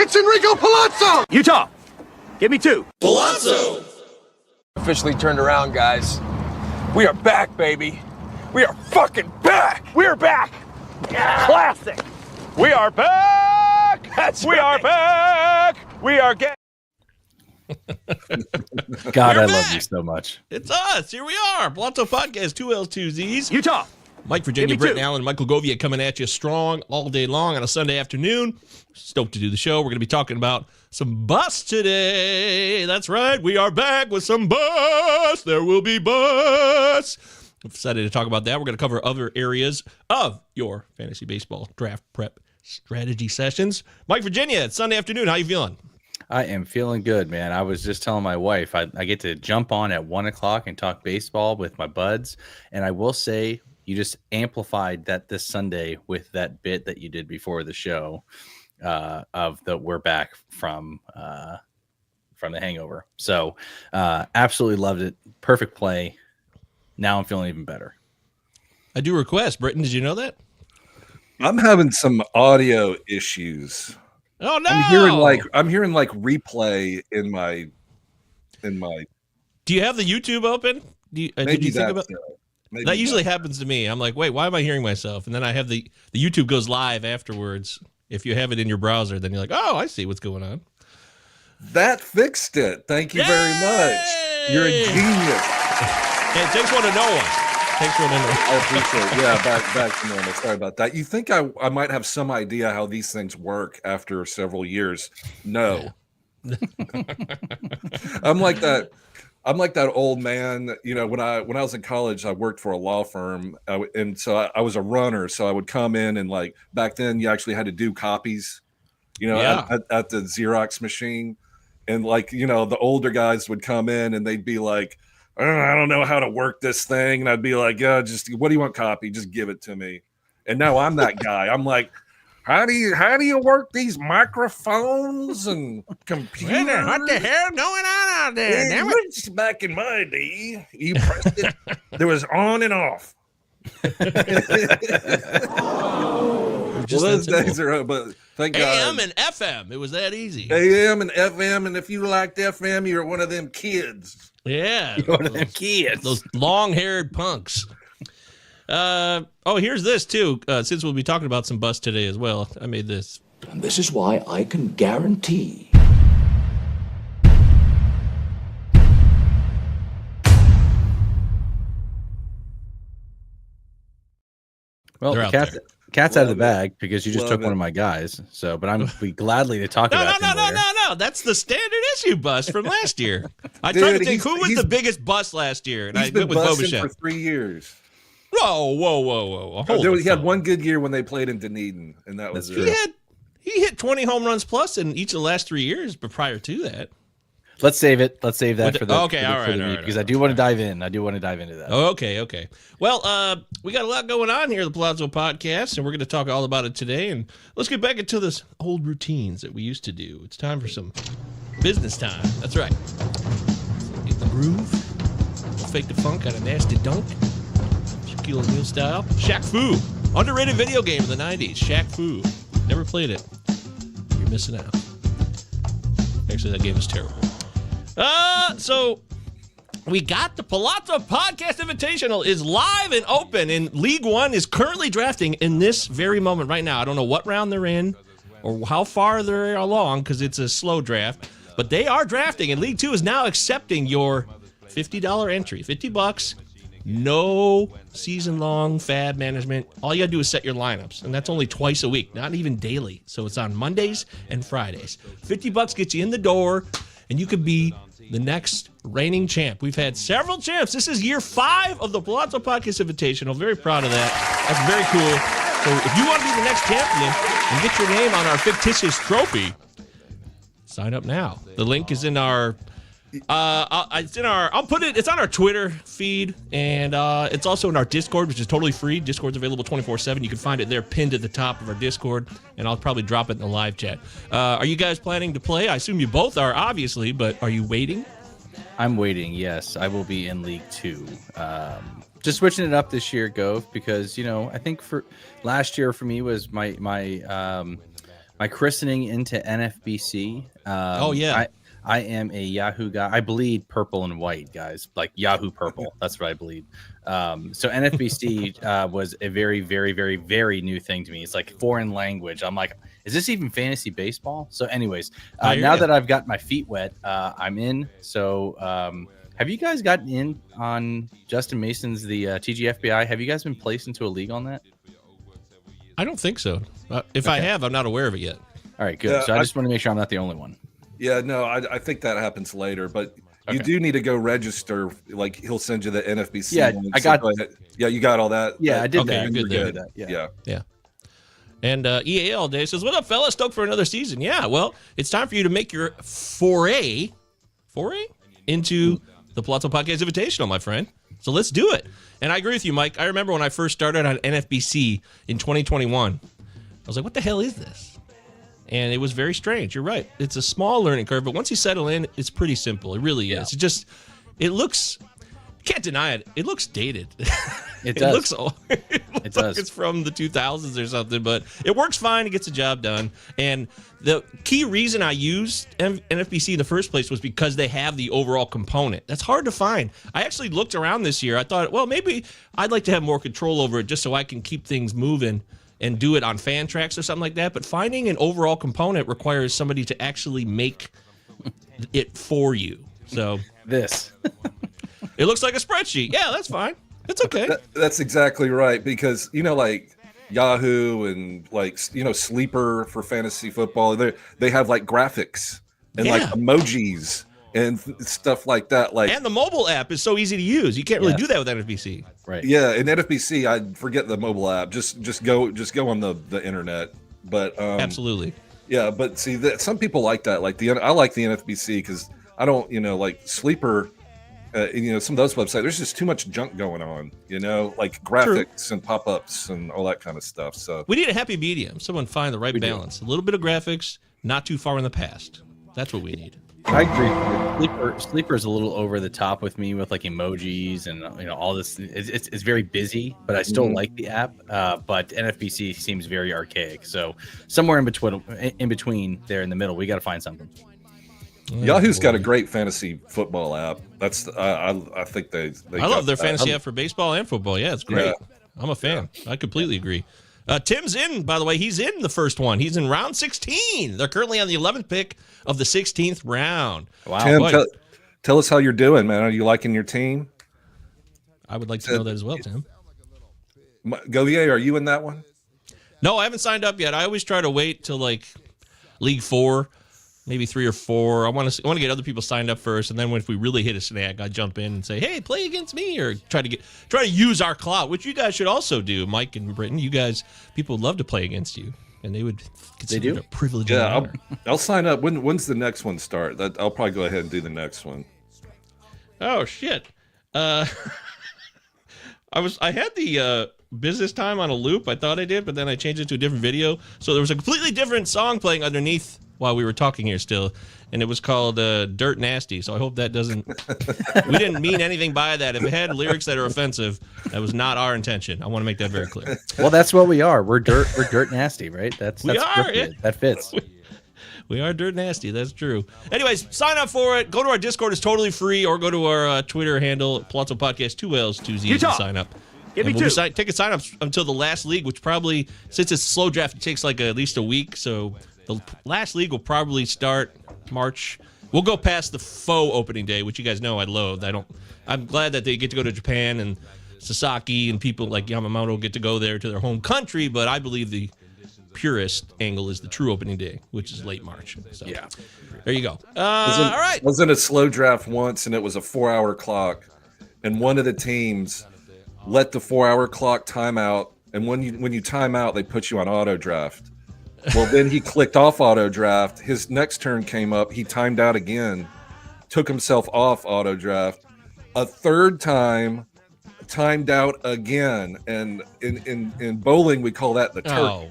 It's Enrico Pallazzo! Utah, give me 2. Pallazzo! Officially turned around, guys. We are back, baby. We are fucking back! We're back! Yeah. Classic! We are back! We are back! We are getting... God, I love you so much. It's us. Here we are. Pallazzo Podcast, 2 L's, 2 Z's. Utah. Mike Virginia, Brenton Allen, Michael Govia coming at you strong all day long on a Sunday afternoon. Stoked to do the show. We're going to be talking about some busts today. That's right. We are back with some busts. There will be busts. I'm excited to talk about that. We're going to cover other areas of your fantasy baseball draft prep strategy sessions. Mike Virginia, it's Sunday afternoon. How you feeling? I am feeling good, man. I was just telling my wife I get to jump on at 1 o'clock and talk baseball with my buds. And I will say, you just amplified that this Sunday with that bit that you did before the show of the we're back from the hangover. So absolutely loved it. Perfect play. Now I'm feeling even better. I do request. Brenton, did you know that? I'm having some audio issues. Oh no! I'm hearing like replay in my. Do you have the YouTube open? Did you think about that? Usually happens to me. I'm like, wait, why am I hearing myself? And then I have the YouTube goes live afterwards. If you have it in your browser, then you're like, oh, I see what's going on. That fixed it. Thank you very much. You're a genius. It takes one to know one. I appreciate it. Yeah, back to normal. Sorry about that. You think I might have some idea how these things work after several years? No. Yeah. I'm like that old man. You know, when I was in college, I worked for a law firm, and so I was a runner. So I would come in and like back then, you actually had to do copies. You know, at the Xerox machine, and like the older guys would come in and they'd be like, I don't know how to work this thing. And I'd be like, yeah, just what do you want copy? Just give it to me. And now I'm that guy. I'm like, how do you work these microphones and computers? What the hell going on out there? Back in my day, you pressed it. There was on and off. Those days are over, but thank God. AM and FM. It was that easy. AM and FM. And if you liked FM, you're one of them kids. Yeah. You're one of them kids. Those long-haired punks. Here's this, too. Since we'll be talking about some busts today as well, I made this. And this is why I can guarantee. Well, the cat's out of the bag because you just took one of my guys. So, but I'm be gladly to talk about it. No. That's the standard issue bust from last year. I tried to think who was the biggest bust last year, and I went with Bo Bichette for 3 years. Whoa! He had one good year when they played in Dunedin, and that was it. He hit 20 home runs plus in each of the last 3 years, but prior to that. Let's save it. Let's save that for the all right, because I do want to dive in. I do want to dive into that. Okay. Well, we got a lot going on here at the Pallazzo Podcast, and we're going to talk all about it today. And let's get back into this old routines that we used to do. It's time for some business time. That's right. Get the groove. Fake the funk out of nasty dunk. Shaquille O'Neal style. Shaq Fu. Underrated video game of the 90s. Shaq Fu. Never played it. You're missing out. Actually, that game is terrible. So we got the Pallazzo Podcast Invitational is live and open, and League One is currently drafting in this very moment right now. I don't know what round they're in or how far they're along because it's a slow draft, but they are drafting, and League Two is now accepting your $50 entry, $50, no season-long fab management. All you got to do is set your lineups, and that's only twice a week, not even daily. So it's on Mondays and Fridays. $50 gets you in the door, and you could be the next reigning champ. We've had several champs. This is year 5 of the Pallazzo Podcast Invitational. Very proud of that. That's very cool. So if you want to be the next champion and get your name on our fictitious trophy, sign up now. The link is in our it's on our Twitter feed, and it's also in our Discord, which is totally free. Discord's available 24/7. You can find it there pinned at the top of our Discord, and I'll probably drop it in the live chat. Are you guys planning to play? I assume you both are, obviously, but are you waiting? I'm waiting, yes. I will be in League 2. Just switching it up this year, Gove, because, I think for last year for me was my my christening into NFBC. Oh, yeah. I am a Yahoo guy. I bleed purple and white, guys, like Yahoo purple. That's what I bleed. So NFBC was a very, very, very, very new thing to me. It's like foreign language. I'm like, is this even fantasy baseball? So anyways, now that I've got my feet wet, I'm in. So have you guys gotten in on Justin Mason's, the TGFBI? Have you guys been placed into a league on that? I don't think so. If I have, I'm not aware of it yet. All right, good. Yeah, so I just want to make sure I'm not the only one. Yeah, no, I think that happens later, but you do need to go register. Like he'll send you the NFBC. Yeah, link, I got. Yeah, you got all that. Yeah, I did okay, that. you're good there. Yeah. And EA all day says, "What up, fellas? Stoked for another season." Yeah, well, it's time for you to make your foray into the Pallazzo Podcast Invitational, my friend. So let's do it. And I agree with you, Mike. I remember when I first started on NFBC in 2021. I was like, "What the hell is this?" And it was very strange. You're right. It's a small learning curve, but once you settle in, it's pretty simple. It really is. It looks, can't deny it. It looks dated. It does. It looks like it's from the 2000s or something, but it works fine. It gets the job done. And the key reason I used NFBC in the first place was because they have the overall component. That's hard to find. I actually looked around this year. I thought, well, maybe I'd like to have more control over it just so I can keep things moving and do it on fan tracks or something like that. But finding an overall component requires somebody to actually make it for you. So this, it looks like a spreadsheet. Yeah, that's fine. It's okay. That's exactly right, because like Yahoo and like Sleeper for fantasy football, they have like graphics and like emojis and stuff like that. Like, and the mobile app is so easy to use. You can't really do that with NFBC. Right. Yeah, in NFBC, I forget the mobile app. Just go on the internet. But absolutely. Yeah, but see, some people like that. Like I like the NFBC because I don't, like Sleeper. Some of those websites, there's just too much junk going on. Like graphics and pop-ups and all that kind of stuff. So we need a happy medium. Someone find the right balance. A little bit of graphics, not too far in the past. That's what we need. I agree. Sleeper is a little over the top with me with like emojis and all this. It's very busy, but I still like the app. But NFBC seems very archaic. So somewhere in between there in the middle, we got to find something. Yahoo's got a great fantasy football app. That's I think they I love their fantasy app for baseball and football. Yeah, it's great. Yeah. I'm a fan. I completely agree. Tim's in, by the way. He's in the first one. He's in round 16. They're currently on the 11th pick of the 16th round. Wow. Tim, tell us how you're doing, man. Are you liking your team? I would like to know that as well, Tim. Xavier, are you in that one? No, I haven't signed up yet. I always try to wait till like League 4, maybe 3 or 4. I want to get other people signed up first, and then if we really hit a snag, I jump in and say, "Hey, play against me," or try to use our clout, which you guys should also do. Mike and Brenton, you guys, people would love to play against you, and they would consider it a privilege. Yeah, I'll sign up. When's the next one start? I'll probably go ahead and do the next one. Oh shit! I had the business time on a loop. I thought I did, but then I changed it to a different video, so there was a completely different song playing underneath while we were talking here still, and it was called Dirt Nasty. So I hope that doesn't we didn't mean anything by that. If it had lyrics that are offensive, that was not our intention. I want to make that very clear. Well, that's what we are. We're dirt nasty, right? We are. That fits. We are dirt nasty. That's true. Anyways, sign up for it. Go to our Discord. It's totally free, or go to our Twitter handle, Pallazzo Podcast, 2 L's, 2 Z's, to sign up. Give me 2. Take a sign up until the last league, which probably, since it's slow draft, it takes like at least a week. So the last league will probably start March. We'll go past the faux opening day, which you guys know I loathe. I'm glad that they get to go to Japan and Sasaki and people like Yamamoto get to go there to their home country, but I believe the purest angle is the true opening day, which is late March. So yeah, there you go. All right. I was in a slow draft once, and it was a 4-hour clock, and one of the teams let the 4-hour clock time out, and when you time out, they put you on auto draft. Well, then he clicked off auto draft. His next turn came up. He timed out again, took himself off auto draft. A third time, timed out again. And in bowling, we call that the turkey.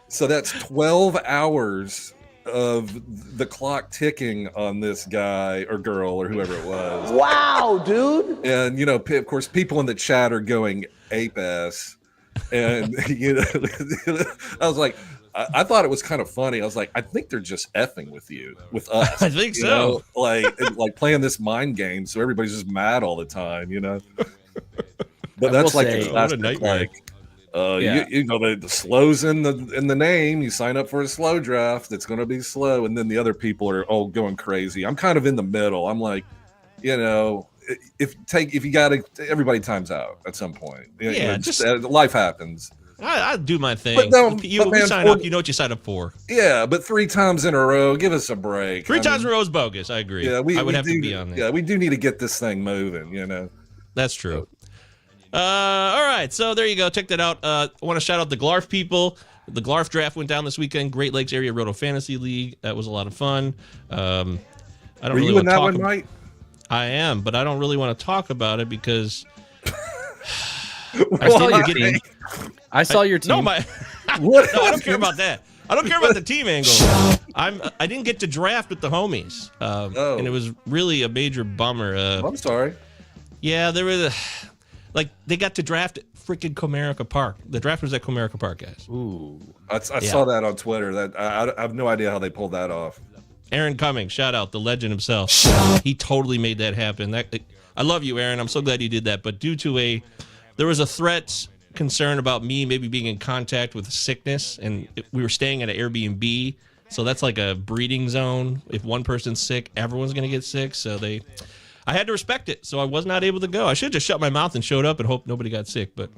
So that's 12 hours of the clock ticking on this guy or girl or whoever it was. Wow, dude. And, of course, people in the chat are going ape ass. And I was like, I thought it was kind of funny. I was like, I think they're just effing with us. I think so. Like playing this mind game, so everybody's just mad all the time, But I that's will like say, the classic, nightmare. the slow's in the name. You sign up for a slow draft, it's going to be slow, and then the other people are all going crazy. I'm kind of in the middle. I'm like, if you got to, everybody times out at some point. Life happens. I do my thing. You sign up, you know what you sign up for. Yeah, but 3 times in a row, give us a break. 3 times in a row is bogus. I agree. Yeah, I would have to be on there. Yeah, we do need to get this thing moving. That's true. All right, so there you go. Check that out. I want to shout out the Glarf people. The Glarf draft went down this weekend. Great Lakes Area Roto Fantasy League. That was a lot of fun. I don't Were really you want in to that talk one, Mike? I am, but I don't really want to talk about it because I saw your team. No, I don't care about that. I don't care about the team angle. I didn't get to draft with the homies, and it was really a major bummer. I'm sorry. Yeah, there was they got to draft at freaking Comerica Park. The draft was at Comerica Park, guys. Ooh, I saw that on Twitter. That I have no idea how they pulled that off. Aaron Cummings, shout out, the legend himself. He totally made that happen. I love you, Aaron. I'm so glad you did that. But there was a threat concern about me maybe being in contact with sickness, and we were staying at an Airbnb, so that's like a breeding zone. If one person's sick, everyone's going to get sick. So I had to respect it, so I was not able to go. I should have just shut my mouth and showed up and hope nobody got sick, but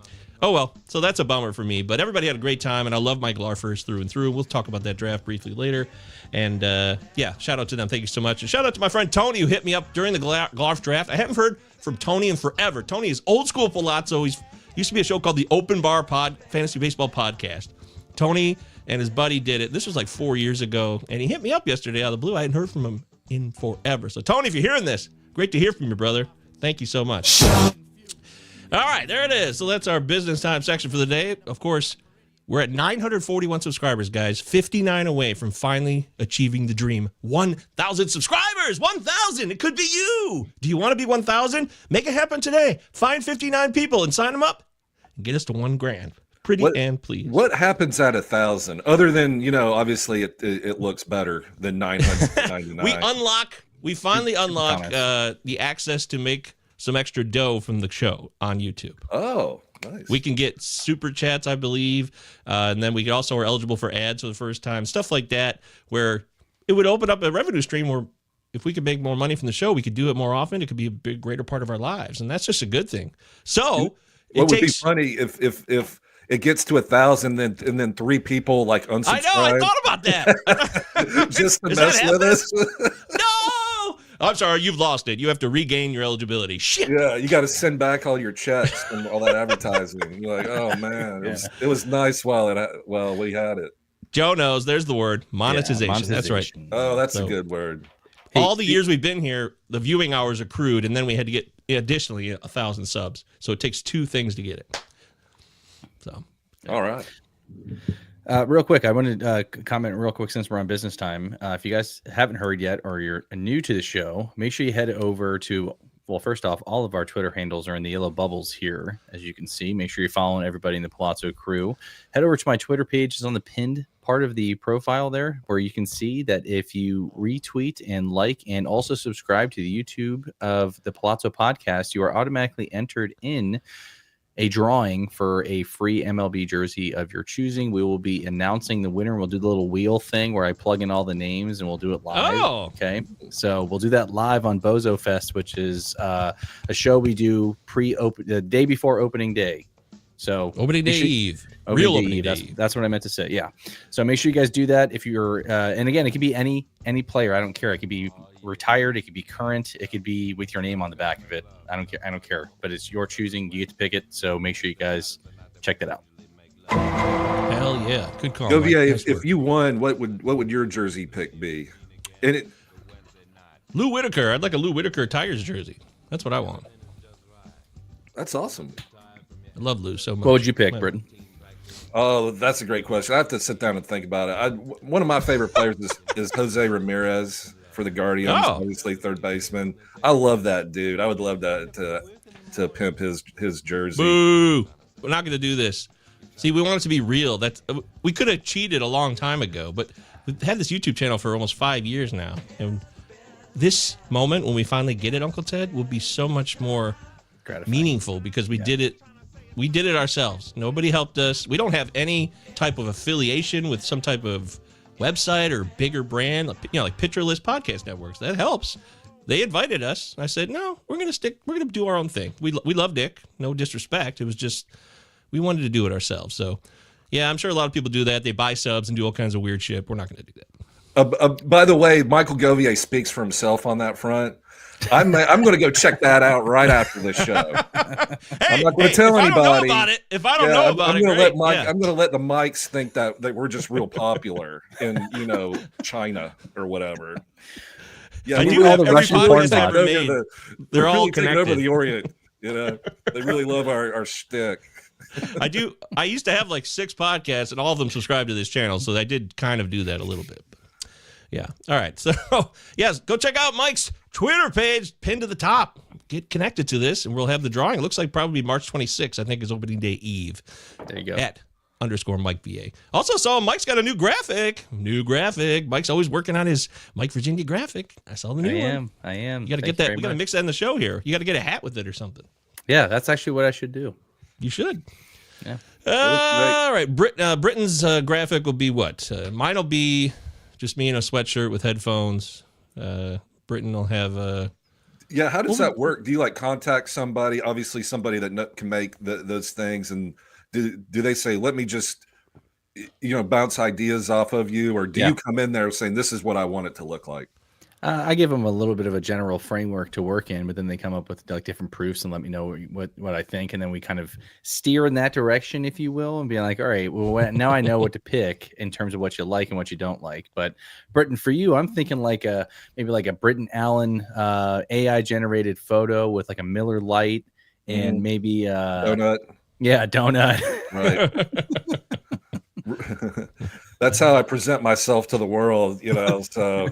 oh well. So that's a bummer for me, but everybody had a great time, and I love my Glarfers through and through. We'll talk about that draft briefly later, and shout out to them. Thank you so much, and shout out to my friend Tony, who hit me up during the Glarf draft. I haven't heard from Tony in forever. Tony is old school Pallazzo. He used to be a show called the Open Bar Fantasy Baseball Podcast. Tony and his buddy did it. This was like 4 years ago, and he hit me up yesterday out of the blue. I hadn't heard from him in forever. So Tony, if you're hearing this, great to hear from you, brother. Thank you so much. All right, there it is. So that's our business time section for the day. Of course, we're at 941 subscribers, guys. 59 away from finally achieving the dream. 1,000 subscribers. 1,000. It could be you. Do you want to be 1,000? Make it happen today. Find 59 people and sign them up and get us to $1,000. Pretty and please. What happens at 1,000? Other than, obviously it looks better than 999. We finally unlock the access to make some extra dough from the show on YouTube. Oh, nice. We can get super chats, I believe, and then we also are eligible for ads for the first time, stuff like that, where it would open up a revenue stream where if we could make more money from the show, we could do it more often. It could be a greater part of our lives, and that's just a good thing. So what would be funny if it gets to 1,000 and then 3 people unsubscribe? I know, I thought about that. Just to mess with us. No! I'm sorry, you've lost it. You have to regain your eligibility. Shit. Yeah, you got to send back all your checks and all that advertising. You're like, oh man, it was nice while we had it. Joe knows. There's the word monetization. Monetization. That's right. Oh, that's a good word. All the years we've been here, the viewing hours accrued, and then we had to get additionally 1,000 subs. So it takes 2 things to get it. So, all right. Real quick, I wanted to comment real quick since we're on business time. If you guys haven't heard yet or you're new to the show, make sure you head over to, first off, all of our Twitter handles are in the yellow bubbles here, as you can see. Make sure you're following everybody in the Pallazzo crew. Head over to my Twitter page. It's on the pinned part of the profile there, where you can see that if you retweet and like and also subscribe to the YouTube of the Pallazzo podcast, you are automatically entered in a drawing for a free MLB jersey of your choosing. We will be announcing the winner. We'll do the little wheel thing where I plug in all the names and we'll do it live. Oh, okay. So we'll do that live on Bozo Fest, which is a show we do the day before opening day. So opening day eve. Real opening day. That's what I meant to say. Yeah. So make sure you guys do that. If you're, and again, it could be any player. I don't care. It could be retired. It could be current. It could be with your name on the back of it. I don't care. But it's your choosing. You get to pick it. So make sure you guys check that out. Hell yeah. Good call. Xavier, if you won, what would your jersey pick be? Lou Whitaker. I'd like a Lou Whitaker Tigers jersey. That's what I want. That's awesome. I love Lou so much. What would you pick, Brenton? Oh, that's a great question. I have to sit down and think about it. One of my favorite players is Jose Ramirez for the Guardians, obviously third baseman. I love that dude. I would love that to pimp his jersey. Boo! We're not going to do this. See, we want it to be real. We could have cheated a long time ago, but we've had this YouTube channel for almost 5 years now. And this moment, when we finally get it, Uncle Ted, will be so much more meaningful because we did it. We did it ourselves. Nobody helped us. We don't have any type of affiliation with some type of website or bigger brand, like Picture List Podcast Networks. That helps. They invited us. I said, no, we're going to do our own thing. We love Dick. No disrespect. It was just, we wanted to do it ourselves. So, yeah, I'm sure a lot of people do that. They buy subs and do all kinds of weird shit. We're not going to do that. By the way, Michael Govier speaks for himself on that front. I'm going to go check that out right after this show. I'm not going to tell anybody. If I don't know about it, I'm going to let the mics think that we're just real popular in China or whatever. Yeah, I do have every podcast I've ever made. They're all really connected. Over the Orient, they really love our shtick. I used to have like 6 podcasts, and all of them subscribe to this channel, so I did kind of do that a little bit. But yeah. All right. So yes, go check out Mike's Twitter page, pinned to the top. Get connected to this, and we'll have the drawing. It looks like probably March 26th, I think, is opening day eve. There you go. @_Mike VA. Also saw Mike's got a new graphic. Mike's always working on his Mike Virginia graphic. I saw the new one. I am. You got to get that. We got to mix that in the show here. You got to get a hat with it or something. Yeah, that's actually what I should do. You should. Yeah. All right. Britton's graphic will be what? Mine will be just me in a sweatshirt with headphones. Britton will have Yeah, how does that work? Do you contact somebody, obviously somebody that can make those things, and do they say, let me just bounce ideas off of you, or do you come in there saying, this is what I want it to look like? I give them a little bit of a general framework to work in, but then they come up with different proofs and let me know what I think, and then we kind of steer in that direction, if you will, and be like, all right, well, now I know what to pick in terms of what you like and what you don't like. But Britton, for you, I'm thinking maybe a Britton Allen AI generated photo with a Miller Lite and maybe donut. Yeah, donut. Right. That's how I present myself to the world, so.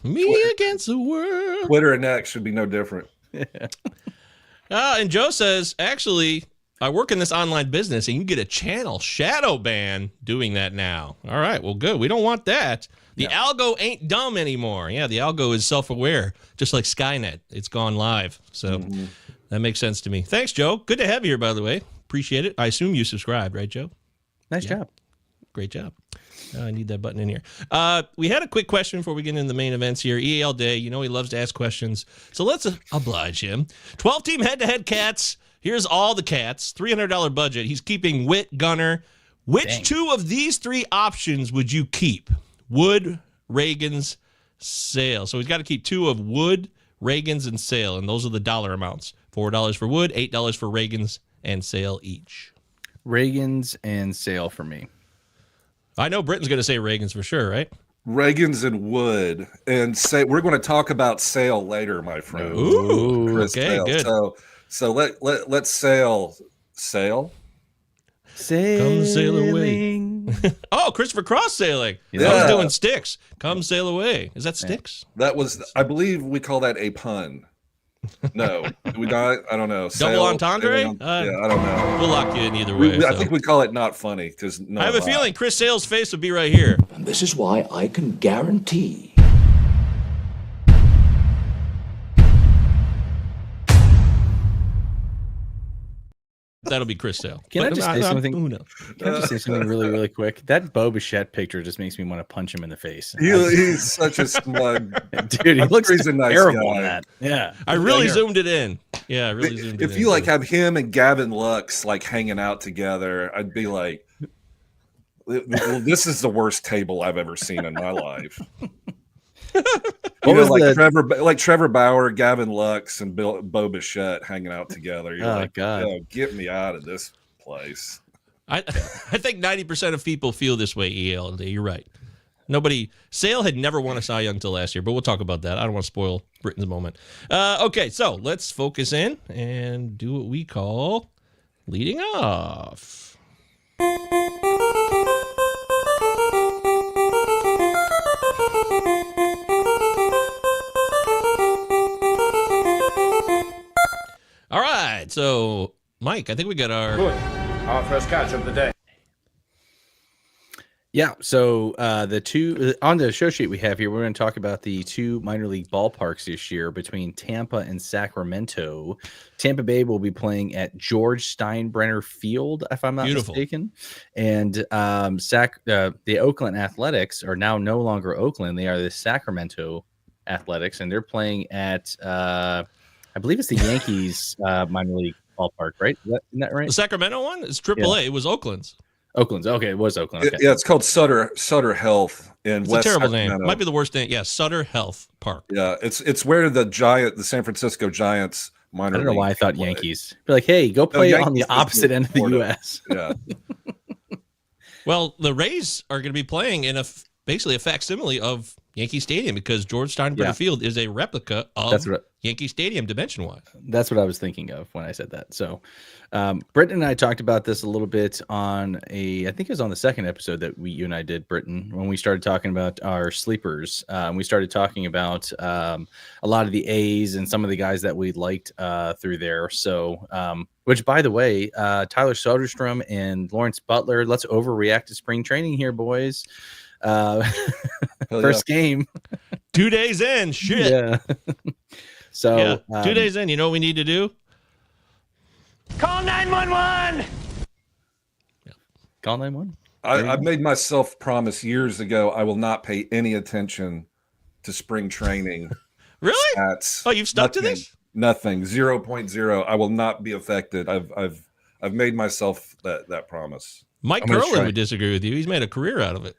Me against the world. Twitter and X should be no different. And Joe says, actually, I work in this online business, and you get a channel shadow ban doing that now. All right, well, good. We don't want that. The algo ain't dumb anymore. Yeah, the algo is self-aware, just like Skynet. It's gone live. So that makes sense to me. Thanks, Joe. Good to have you here, by the way. Appreciate it. I assume you subscribed, right, Joe? Nice job. Great job. I need that button in here. We had a quick question before we get into the main events here. EAL Day, he loves to ask questions, so let's oblige him. 12-team head-to-head cats. Here's all the cats. $300 budget. He's keeping Witt, Gunner. Which 2 of these 3 options would you keep? Wood, Ragans, Sale. So he's got to keep 2 of Wood, Ragans, and Sale, and those are the dollar amounts. $4 for Wood, $8 for Ragans and Sale each. Ragans and Sale for me. I know Britton's going to say Ragans for sure, right? Ragans and Wood, and we're going to talk about Sale later, my friend. Ooh, okay, Sale. good. So let's sail. Come sail away. Oh, Christopher Cross sailing. Yeah. I was doing Sticks. Come sail away. Is that Sticks? That was, I believe we call that a pun. No, we not. I don't know. Double entendre? Yeah, I don't know. We'll lock you in either way. I think we call it not funny because I have a feeling Chris Sale's face would be right here. And this is why I can guarantee. That'll be Chris Sale. Can I just say something? Can I just say something really, really quick? That Bo Bichette picture just makes me want to punch him in the face. He's such a smug dude. He looks a nice terrible guy. on that. Yeah, I really zoomed it in. Yeah, I really zoomed it in. If you have him and Gavin Lux hanging out together, I'd be like, well, this is the worst table I've ever seen in my life. Trevor Bauer, Gavin Lux, and Bo Bichette hanging out together. You're God, get me out of this place. I think 90% of people feel this way, EL. You're right. Sale had never won a Cy Young until last year, but we'll talk about that. I don't want to spoil Britton's moment. Okay, so let's focus in and do what we call leading off. All right, so Mike, I think we got our Our first catch of the day. Yeah, so the two on the show sheet we have here, we're going to talk about the two minor league ballparks this year between Tampa and Sacramento. Tampa Bay will be playing at George Steinbrenner Field, if I'm not mistaken. And the Oakland Athletics are now no longer Oakland; they are the Sacramento Athletics, and they're playing at I believe it's the Yankees minor league ballpark, right? Isn't that right? The Sacramento one is AAA. Yeah. It was Oakland's. Oakland's. Okay, it was Oakland. Okay. Yeah, it's called Sutter Health in it's West a terrible Sacramento. name. Might be the worst name. Yeah, Sutter Health Park. Yeah, it's where the San Francisco Giants minor. I don't know why I thought play. Yankees. Be like, hey, go play on the opposite end of the U.S. Yeah. Well, the Rays are going to be playing in basically a facsimile of Yankee Stadium because George Steinbrenner Field is a replica of Yankee Stadium dimension-wise. That's what I was thinking of when I said that. So Brenton and I talked about this a little bit on I think it was on the second episode that you and I did, Brenton, when we started talking about our sleepers. We started talking about a lot of the A's and some of the guys that we liked through there. So, which, by the way, Tyler Soderstrom and Lawrence Butler, let's overreact to spring training here, boys. First game 2 days in. Shit. Yeah. So 2 days in, you know what we need to do? Call 911. Yeah. Call 911. I made myself promise years ago I will not pay any attention to spring training. Really? Stats. Oh, you've stuck to this? Nothing. 0.0. I will not be affected. I've made myself that promise. Mike Carroll would disagree with you. He's made a career out of it.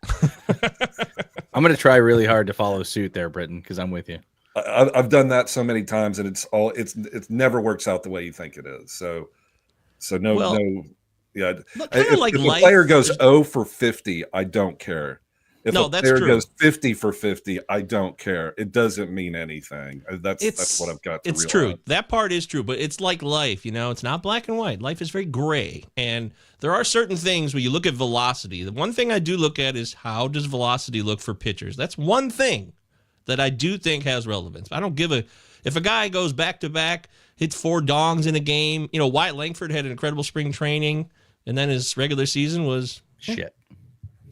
I'm going to try really hard to follow suit there, Brenton, because I'm with you. I've done that so many times, and it never works out the way you think it is. So no. Yeah. If a player goes 0 for 50, I don't care. If a player goes 50 for 50, I don't care. It doesn't mean anything. That's what I've got to realize. It's true. That part is true, but it's like life, it's not black and white. Life is very gray. And there are certain things when you look at velocity. The one thing I do look at is how does velocity look for pitchers? That's one thing that I do think has relevance. I don't give if a guy goes back to back, hits 4 dongs in a game, Wyatt Langford had an incredible spring training, and then his regular season was shit.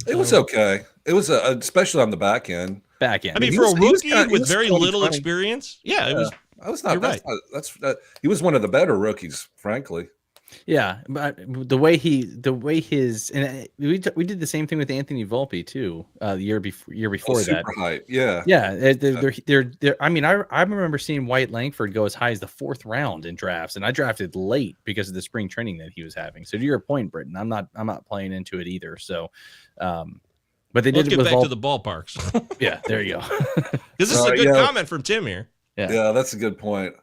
It was okay. It was especially on the back end. I mean, for a rookie with very little experience, it was. I was not. He was one of the better rookies, frankly. Yeah, but the way his and we did the same thing with Anthony Volpe too. The year before that. Super hype. Yeah. They're I mean, I remember seeing Wyatt Langford go as high as the 4th round in drafts, and I drafted late because of the spring training that he was having. So to your point, Brenton, I'm not playing into it either. So, but they did. Let's get back to the ballparks. Yeah, there you go. This is a good comment from Tim here. Yeah, that's a good point.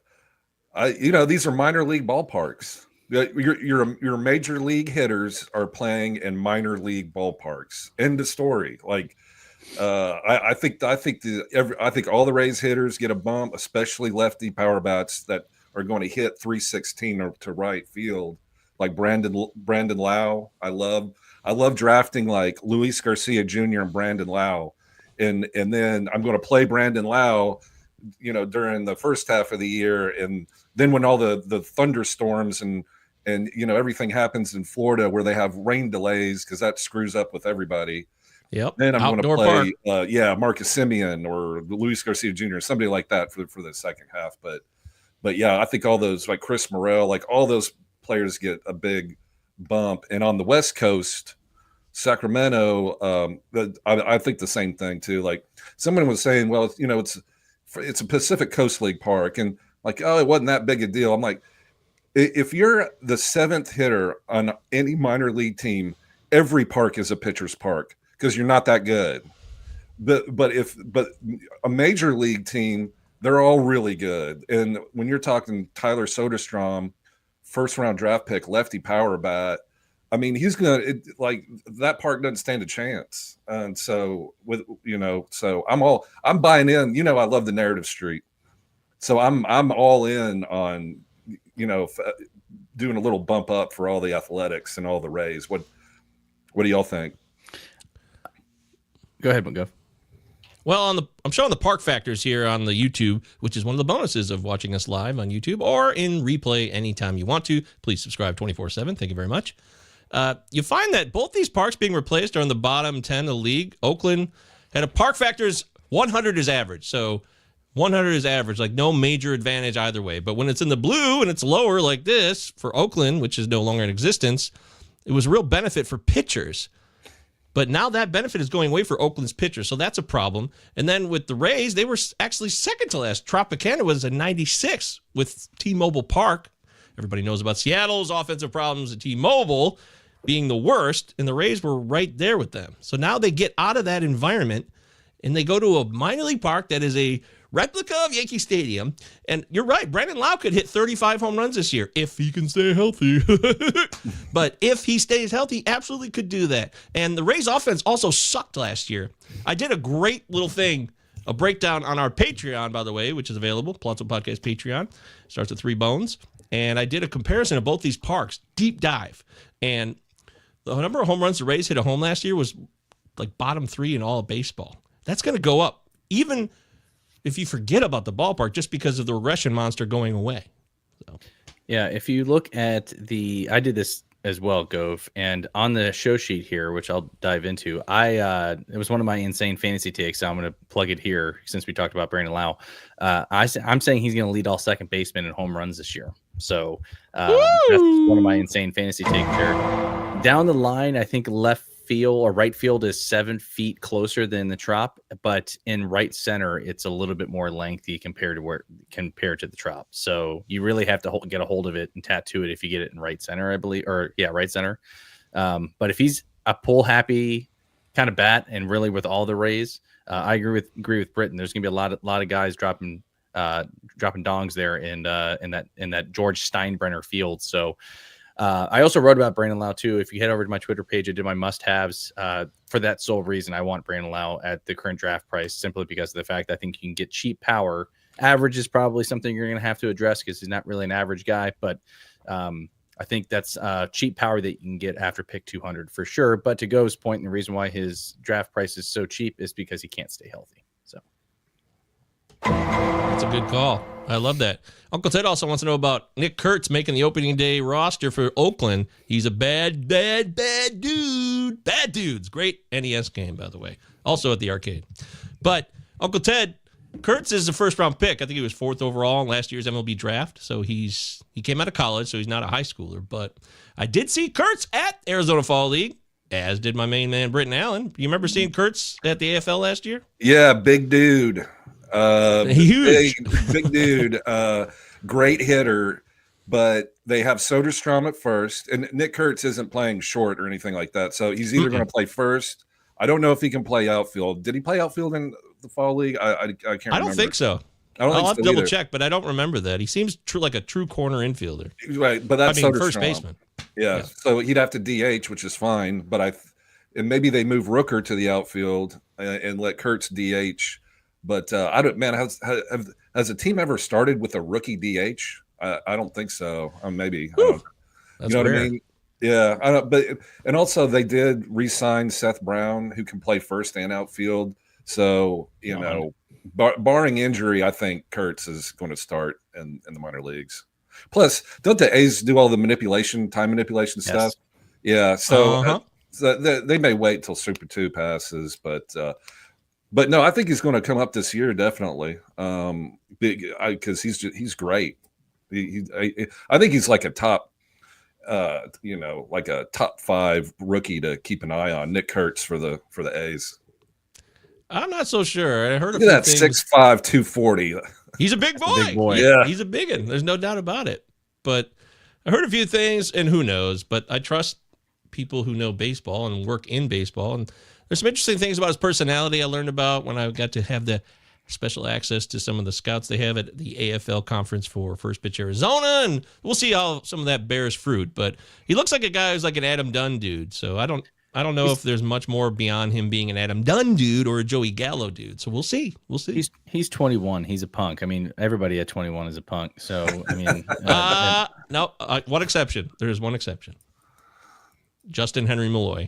These are minor league ballparks. Your major league hitters are playing in minor league ballparks. End of story. Like, I think all the Rays hitters get a bump, especially lefty power bats that are going to hit 316 to right field. Like Brandon Lowe. I love drafting like Luis Garcia Jr. and Brandon Lowe, and then I'm going to play Brandon Lowe, during the first half of the year, and then when all the thunderstorms and everything happens in Florida where they have rain delays because that screws up with everybody. Yep. Then I'm going to play Marcus Semien or Luis Garcia Jr. somebody like that for the second half. But yeah, I think all those like Chris Morel, like all those players get a big bump. And on the West Coast, Sacramento, I think the same thing too. Like someone was saying, well, it's a Pacific Coast League park, and like, oh, it wasn't that big a deal. I'm like, if you're the 7th hitter on any minor league team, every park is a pitcher's park because you're not that good. But a major league team, they're all really good. And when you're talking Tyler Soderstrom, 1st round draft pick, lefty power bat, I mean, he's that park doesn't stand a chance. And so so I'm buying in. I love the narrative street, so I'm all in on doing a little bump up for all the Athletics and all the Rays. What do y'all think? Go ahead, McGuff. Well, I'm showing the park factors here on the YouTube, which is one of the bonuses of watching us live on YouTube or in replay anytime you want to. Please subscribe 24/7. Thank you very much. You find that both these parks being replaced are in the bottom 10 of the league. Oakland had a park factors 100 is average. So 100 is average, like no major advantage either way. But when it's in the blue and it's lower like this for Oakland, which is no longer in existence, it was a real benefit for pitchers. But now that benefit is going away for Oakland's pitchers, so that's a problem. And then with the Rays, they were actually second to last. Tropicana was a 96 with T-Mobile Park. Everybody knows about Seattle's offensive problems at T-Mobile being the worst, and the Rays were right there with them. So now they get out of that environment, and they go to a minor league park that is a replica of Yankee Stadium. And you're right, Brandon Lowe could hit 35 home runs this year if he can stay healthy. But if he stays healthy, absolutely could do that. And the Rays offense also sucked last year. I did a great little thing, a breakdown on our Patreon, by the way, which is available, Pallazzo Podcast Patreon. Starts at 3 bones. And I did a comparison of both these parks, deep dive. And the number of home runs the Rays hit at home last year was like bottom 3 in all of baseball. That's going to go up, even if you forget about the ballpark, just because of the regression monster going away. So. Yeah, if you look at I did this as well, Gove, and on the show sheet here, which I'll dive into, it was one of my insane fantasy takes, so I'm going to plug it here since we talked about Brandon Lowe. I'm saying he's going to lead all second basemen in home runs this year. So that's one of my insane fantasy takes here. Down the line, I think left field or right field is 7 feet closer than the Trop, but in right center, it's a little bit more lengthy compared to the Trop. So you really have to get a hold of it and tattoo it if you get it in right center, I believe, right center. But if he's a pull happy kind of bat and really with all the Rays, I agree with Britton. There's gonna be a lot of guys dropping dongs there in that George Steinbrenner field. So. I also wrote about Brandon Lowe too. If you head over to my Twitter page, I did my must-haves for that sole reason. I want Brandon Lowe at the current draft price simply because of the fact I think you can get cheap power. Average is probably something you're going to have to address because he's not really an average guy, but I think that's cheap power that you can get after pick 200 for sure. But to Go's point, and the reason why his draft price is so cheap is because he can't stay healthy. So that's a good call. I love that. Uncle Ted also wants to know about Nick Kurtz making the opening day roster for Oakland. He's a bad dude. Bad dudes. Great NES game, by the way. Also at the arcade. But Uncle Ted, Kurtz is the first-round pick. I think he was 4th overall in last year's MLB draft. So he came out of college, so he's not a high schooler. But I did see Kurtz at Arizona Fall League, as did my main man, Britton Allen. You remember seeing Kurtz at the AFL last year? Yeah, big dude. Huge. Big dude. Great hitter, but they have Soderstrom at first, and Nick Kurtz isn't playing short or anything like that. So he's either going to play first. I don't know if he can play outfield. Did he play outfield in the fall league? I can't remember. I don't think so. I'll have to double check, but I don't remember that. He seems like a true corner infielder. Right, but that's first baseman. Yeah, so he'd have to DH, which is fine. But and maybe they move Rooker to the outfield and let Kurtz DH. But I don't, man. Has a team ever started with a rookie DH? I don't think so. Maybe. That's you know rare. what I mean? Yeah. And also they did re-sign Seth Brown, who can play first and outfield. So barring injury, I think Kurtz is going to start in the minor leagues. Plus, don't the A's do all the time manipulation stuff? Yeah. So they may wait till Super 2 passes, but no, I think he's going to come up this year, definitely. Because he's great. I think he's like a top, like a top 5 rookie to keep an eye on. Nick Kurtz for the A's. I'm not so sure. I heard Look at that 6'5", 240. He's a big boy. Big boy. Yeah, he's a big one. There's no doubt about it. But I heard a few things, and who knows? But I trust people who know baseball and work in baseball. And there's some interesting things about his personality I learned about when I got to have the special access to some of the scouts they have at the AFL conference for First Pitch Arizona, and we'll see how some of that bears fruit. But he looks like a guy who's like an Adam Dunn dude, so I don't know if there's much more beyond him being an Adam Dunn dude or a Joey Gallo dude. So we'll see. He's 21. He's a punk. I mean, everybody at 21 is a punk. So I mean, no, one exception. There is one exception. Justin Henry Malloy.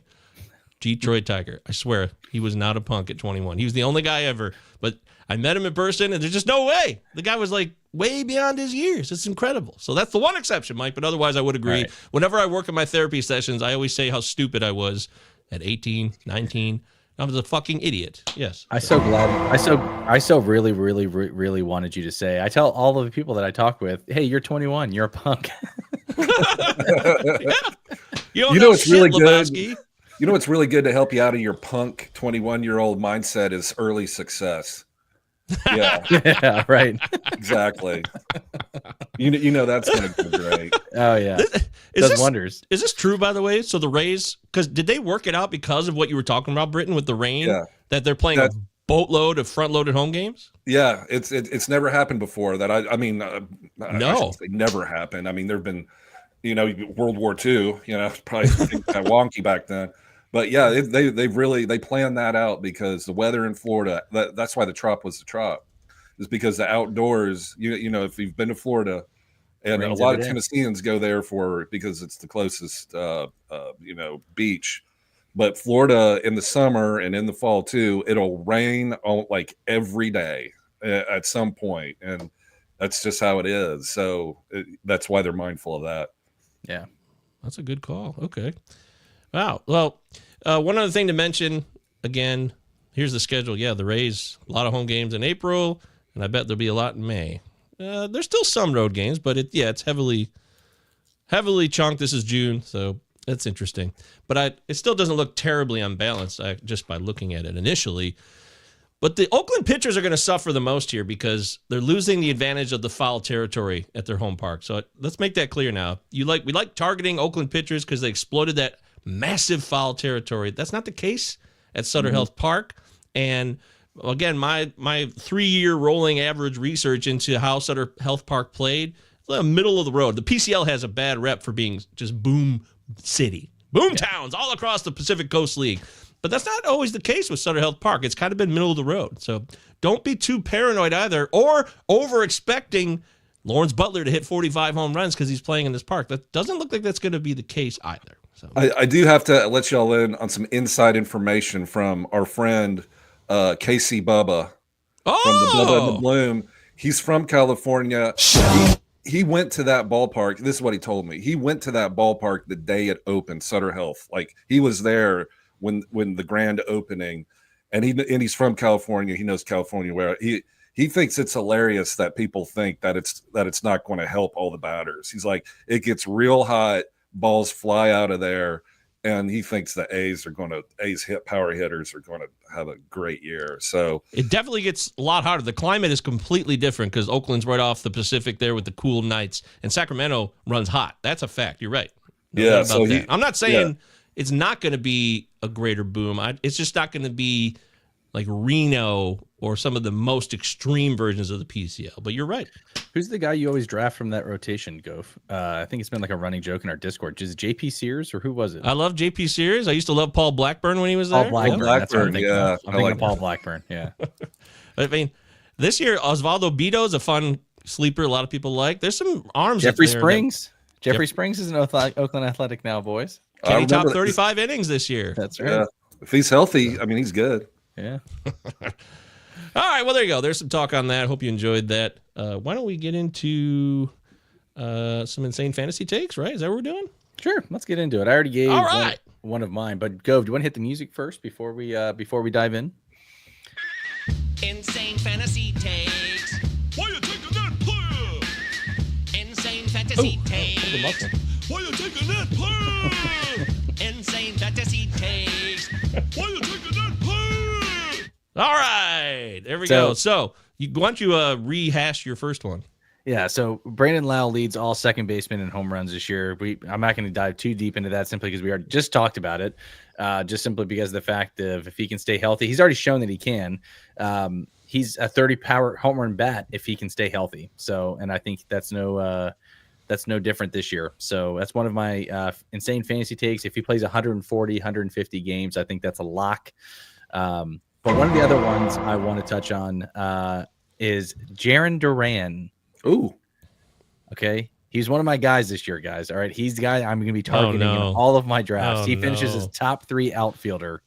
Detroit Tiger. I swear, he was not a punk at 21. He was the only guy ever. But I met him in person, and there's just no way. The guy was like way beyond his years. It's incredible. So that's the one exception, Mike. But otherwise, I would agree. Right. Whenever I work in my therapy sessions, I always say how stupid I was at 18, 19. I was a fucking idiot. Yes. I'm so glad. I so really wanted you to say. I tell all of the people that I talk with, hey, you're 21. You're a punk. Yeah. You know what's really good? You know what's really good to help you out of your punk 21-year-old mindset is early success. Yeah. Yeah, right. Exactly. You know that's going to be great. Oh yeah. Does wonders. Is this true, by the way? So the Rays, because did they work it out because of what you were talking about, Brenton, with the rain? Yeah. That they're playing a boatload of front-loaded home games? Yeah, it's never happened before. That I mean, no, I shouldn't say never happened. I mean, there've been, World War II. Probably kind of wonky back then. But yeah, they planned that out because the weather in Florida. That's why the Trop was the Trop, is because the outdoors. If you've been to Florida, and a lot of Tennesseans go there because it's the closest beach. But Florida in the summer and in the fall too, it'll rain like every day at some point, and that's just how it is. So that's why they're mindful of that. Yeah, that's a good call. Okay. Wow. Well, one other thing to mention, again, here's the schedule. Yeah, the Rays, a lot of home games in April, and I bet there'll be a lot in May. There's still some road games, but it's heavily chunked. This is June, so that's interesting. But it still doesn't look terribly unbalanced just by looking at it initially. But the Oakland pitchers are going to suffer the most here because they're losing the advantage of the foul territory at their home park. So let's make that clear now. We like targeting Oakland pitchers because they exploited that massive foul territory. That's not the case at Sutter Health Park. And again, my 3-year rolling average research into how Sutter Health Park played, it's middle of the road. The PCL has a bad rep for being just boom city, boom towns all across the Pacific Coast League. But that's not always the case with Sutter Health Park. It's kind of been middle of the road. So don't be too paranoid either, or over expecting Lawrence Butler to hit 45 home runs because he's playing in this park. That doesn't look like that's going to be the case either. So I do have to let y'all in on some inside information from our friend Casey Bubba from the Bubba and the Bloom. He's from California. He went to that ballpark. This is what he told me. He went to that ballpark the day it opened, Sutter Health. Like he was there when the grand opening, and he's from California. He knows California where he thinks it's hilarious that people think that it's not going to help all the batters. He's like, it gets real hot, balls fly out of there, and he thinks the A's power hitters are going to have a great year. So it definitely gets a lot hotter. The climate is completely different because Oakland's right off the Pacific there with the cool nights, and Sacramento runs hot. That's a fact. You're right. I'm not saying it's not going to be a greater boom. It's just not going to be like Reno or some of the most extreme versions of the PCL. But you're right. Who's the guy you always draft from that rotation, Goff? I think it's been like a running joke in our Discord. Is it JP Sears or who was it? I love JP Sears. I used to love Paul Blackburn when he was there. Paul Blackburn. That's what I'm thinking of. I'm thinking of Paul Blackburn. Yeah. I mean, this year, Osvaldo Bido is a fun sleeper. A lot of people like. There's some arms. Jeffrey Springs. Jeffrey Springs is an Oakland Athletic now, boys. Can he top 35 innings this year? That's right. Yeah. If he's healthy, I mean, he's good. Yeah. All right. Well, there you go. There's some talk on that. Hope you enjoyed that. Why don't we get into some insane fantasy takes, right? Is that what we're doing? Sure. Let's get into it. I already gave one of mine, but Gove, do you want to hit the music first before we dive in? Insane fantasy takes. Why you taking that player? Insane fantasy takes. Why you taking that player? Insane fantasy takes. Why you taking that player? All right. There we go. So why don't you rehash your first one? Yeah, so Brandon Lowe leads all second basemen in home runs this year. I'm not going to dive too deep into that simply because we already just talked about it, just simply because of the fact of if he can stay healthy. He's already shown that he can. He's a 30-power home run bat if he can stay healthy. So, and I think that's no different this year. So that's one of my insane fantasy takes. If he plays 140, 150 games, I think that's a lock. But one of the other ones I want to touch on is Jarren Duran. Ooh. Okay. He's one of my guys this year, guys. All right. He's the guy I'm going to be targeting in all of my drafts. He finishes as top 3 outfielder.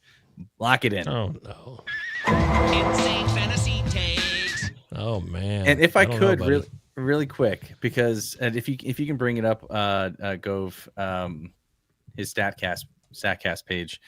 Lock it in. Oh, no. Insane fantasy takes. Oh, man. And if I could, really quick, because if you can bring it up, Gove, his StatCast page,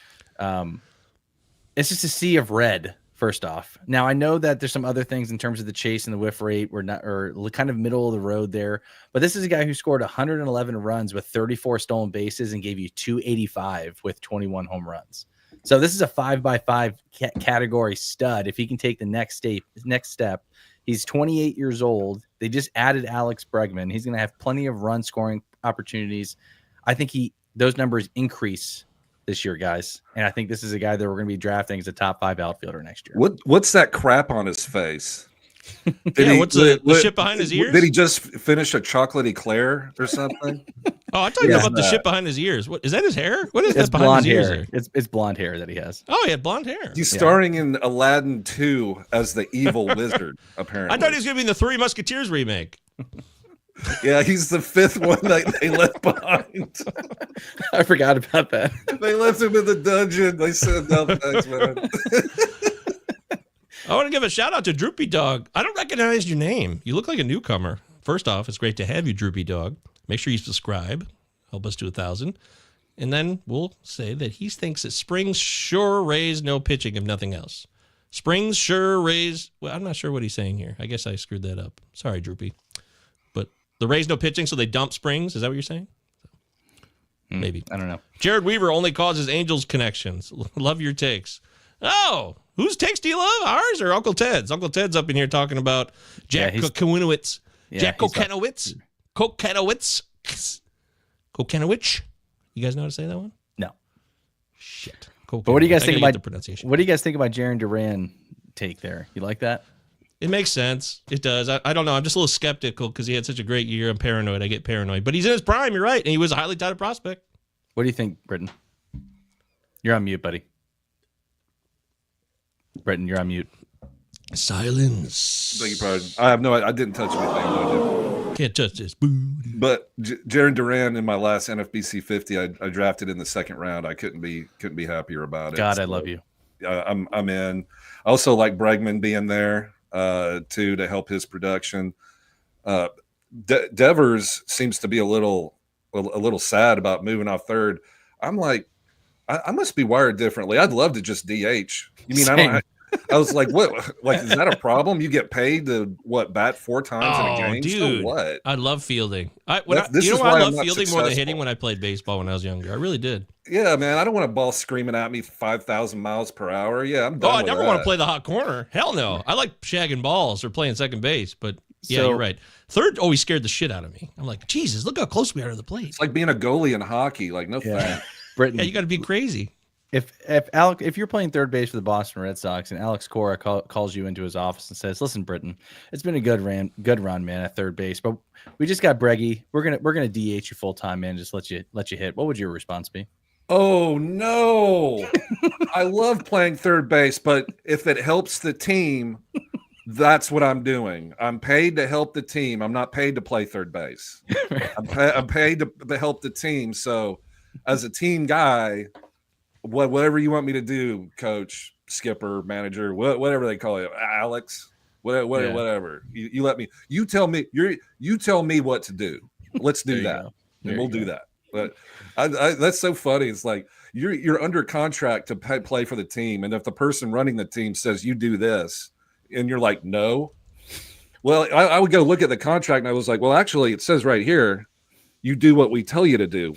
it's just a sea of red. First off, now I know that there's some other things in terms of the chase and the whiff rate. We're not, or kind of middle of the road there, but this is a guy who scored 111 runs with 34 stolen bases and gave you 285 with 21 home runs. So this is a 5x5 category stud. If he can take the next step, he's 28 years old. They just added Alex Bregman. He's going to have plenty of run scoring opportunities. I think those numbers increase this year, guys, and I think this is a guy that we're going to be drafting as a top 5 outfielder next year. What's that crap on his face? What's the shit behind his ears? Did he just finish a chocolate eclair or something? Oh, I thought you about the shit behind his ears. What is that? His hair? What is that behind his ears? It's blonde hair that he has. Oh, he had blonde hair. He's starring in Aladdin 2 as the evil wizard. Apparently, I thought he was going to be in the Three Musketeers remake. Yeah, he's the 5th one that they left behind. I forgot about that. They left him in the dungeon. They said, "No thanks, man." I want to give a shout out to Droopy Dog. I don't recognize your name. You look like a newcomer. First off, it's great to have you, Droopy Dog. Make sure you subscribe. Help us to 1,000. And then we'll say that he thinks that Springs sure raise no pitching, if nothing else. Springs sure raise. Well, I'm not sure what he's saying here. I guess I screwed that up. Sorry, Droopy. But the raise no pitching, so they dump Springs. Is that what you're saying? Maybe. I don't know. Jared Weaver only causes Angels connections. Love your takes. Oh, whose takes do you love? Ours or Uncle Ted's? Uncle Ted's up in here talking about Jack Kokenowitz. Jack Kokenowitz. Kokenowitz. Kokenowitz. You guys know how to say that one? No. Shit. But what do you guys think about the pronunciation? What do you guys think about Jarren Duran take there? You like that? It makes sense. It does. I don't know. I'm just a little skeptical because he had such a great year. I'm paranoid. I get paranoid. But he's in his prime. You're right. And he was a highly touted prospect. What do you think, Brenton? You're on mute, buddy. Brenton, you're on mute. Silence. Beg your pardon. I didn't touch anything. Can't touch this. Booty. But Jarren Duran in my last NFBC 50, I drafted in the 2nd round. I couldn't be happier about it. God, so, I love you. I'm in. I also like Bregman being there too to help his production. Devers seems to be a little sad about moving off 3rd. I'm like, I must be wired differently. I'd love to just DH. You mean Same. I was like, what? Like, is that a problem? You get paid to bat 4 times in a game? Dude, so what? I love fielding. I love fielding more than hitting when I played baseball when I was younger. I really did. Yeah, man. I don't want a ball screaming at me 5,000 miles per hour. Yeah, I'm done. I never want to play the hot corner. Hell no. I like shagging balls or playing second base. But yeah, you're right. 3rd always scared the shit out of me. I'm like, Jesus, look how close we are to the plate. It's like being a goalie in hockey. Like, no thanks. Britain. Yeah, you got to be crazy. If you're playing 3rd base for the Boston Red Sox and Alex Cora calls you into his office and says, "Listen, Britton, it's been a good run, man, at 3rd base, but we just got Breggy. We're gonna DH you full time, man. Just let you hit." What would your response be? Oh no! I love playing 3rd base, but if it helps the team, that's what I'm doing. I'm paid to help the team. I'm not paid to play 3rd base. I'm paid to help the team. So, as a team guy. Whatever you want me to do, coach, skipper, manager, whatever they call you, Alex, whatever. You let me. You tell me. You tell me what to do. Let's do that, and we'll do that. But that's so funny. It's like you're under contract to play for the team, and if the person running the team says you do this, and you're like, no. Well, I would go look at the contract, and I was like, well, actually, it says right here. You do what we tell you to do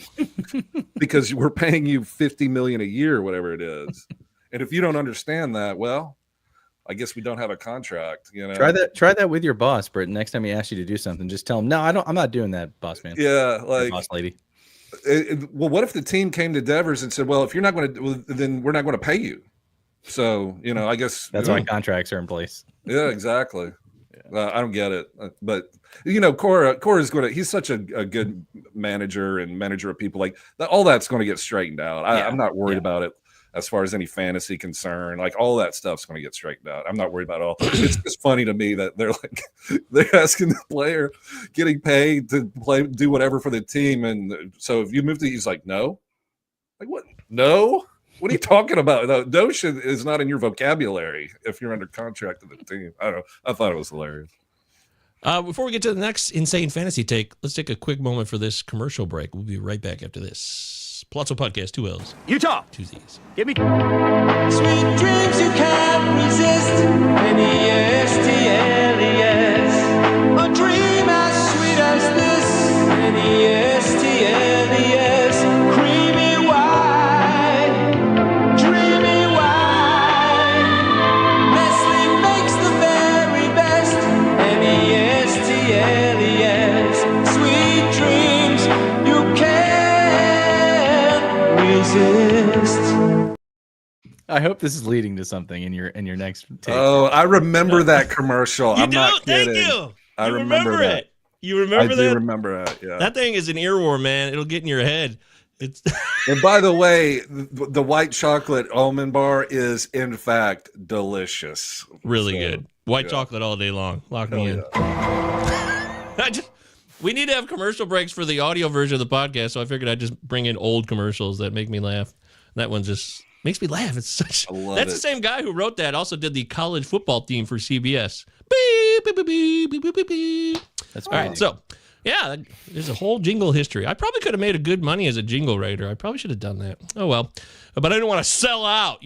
because we're paying you $50 million a year, whatever it is. And if you don't understand that, well, I guess we don't have a contract. You know, try that with your boss, Britton. Next time he asks you to do something, just tell him, "No, I'm not doing that, boss man." Yeah, like boss lady. Well, what if the team came to Devers and said, "Well, if you're not going to, then we're not going to pay you." So I guess that's why contracts are in place. Yeah, exactly. I don't get it, but Cora's going to. He's such a good manager and manager of people. Like all that's going to get straightened out. I'm not worried about it. as far as any fantasy concern. Like all that stuff's going to get straightened out. I'm not worried about all. It's just funny to me that they're asking the player getting paid to do whatever for the team. And so if you move to, he's like, no, like what? No. What are you talking about? The notion is not in your vocabulary if you're under contract to the team. I don't know. I thought it was hilarious. Before we get to the next insane fantasy take, let's take a quick moment for this commercial break. We'll be right back after this. Pallazzo Podcast, 2 L's. Utah. 2 Z's. Give me. Sweet dreams you can't resist. N-E-S-T-L-E-S. A dream as sweet as this. N-E-S-T-L-E-S. Creamy white. Dreamy white. Nestle makes the very best. N-E-S-T-L-E-S. Sweet dreams you can't resist. I hope this is leading to something in your next take. Oh, I remember that commercial. You I'm do? not kidding. Thank you. I You remember that. it. You remember I that? do remember that. Yeah. That thing is an earworm, man. It'll get in your head. It's And by the way, the white chocolate almond bar is in fact delicious. really So, good. White yeah. chocolate all day long. Lock Hell me in. We need to have commercial breaks for the audio version of the podcast, so I figured I'd just bring in old commercials that make me laugh. That one just makes me laugh. It's such. I love That's it. the same guy who wrote that. Also did the college football theme for CBS. Beep, beep, beep, beep, beep, beep, beep, beep. That's All right. So, yeah, there's a whole jingle history. I probably could have made a good money as a jingle writer. I probably should have done that. Oh well, but I didn't want to sell out.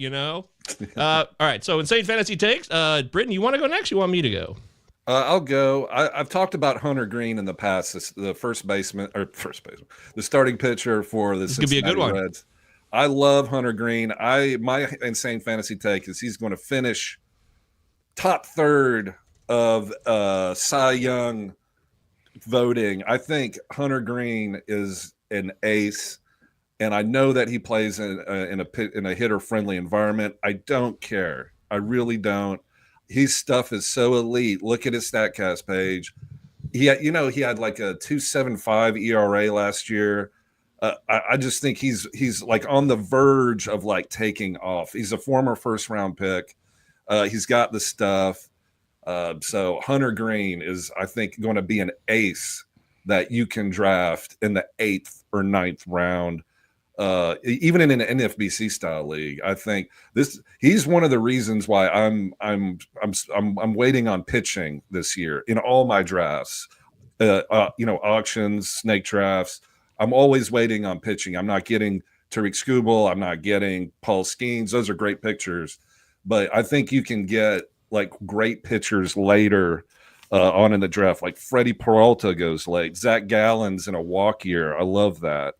All right. So, insane fantasy takes. Brenton, you want to go next? You want me to go? I'll go. I've talked about Hunter Greene in the past. The the starting pitcher for the This could be a good Cincinnati one. Reds. I love Hunter Greene. My insane fantasy take is he's going to finish top third of Cy Young voting. I think Hunter Greene is an ace, and I know that he plays in a hitter friendly environment. I don't care. I really don't. His stuff is so elite. Look at his StatCast page. He had like a 2.75 ERA last year. I just think he's like on the verge of like taking off. He's a former first round pick. He's got the stuff. So Hunter Greene is, I think, going to be an ace that you can draft in the 8th or 9th round. Even in an NFBC style league, I think he's one of the reasons why I'm waiting on pitching this year in all my drafts, auctions, snake drafts. I'm always waiting on pitching. I'm not getting Tariq Skubal. I'm not getting Paul Skeens. Those are great pitchers, but I think you can get like great pitchers later on in the draft. Like Freddie Peralta goes late. Zach Gallen's in a walk year. I love that.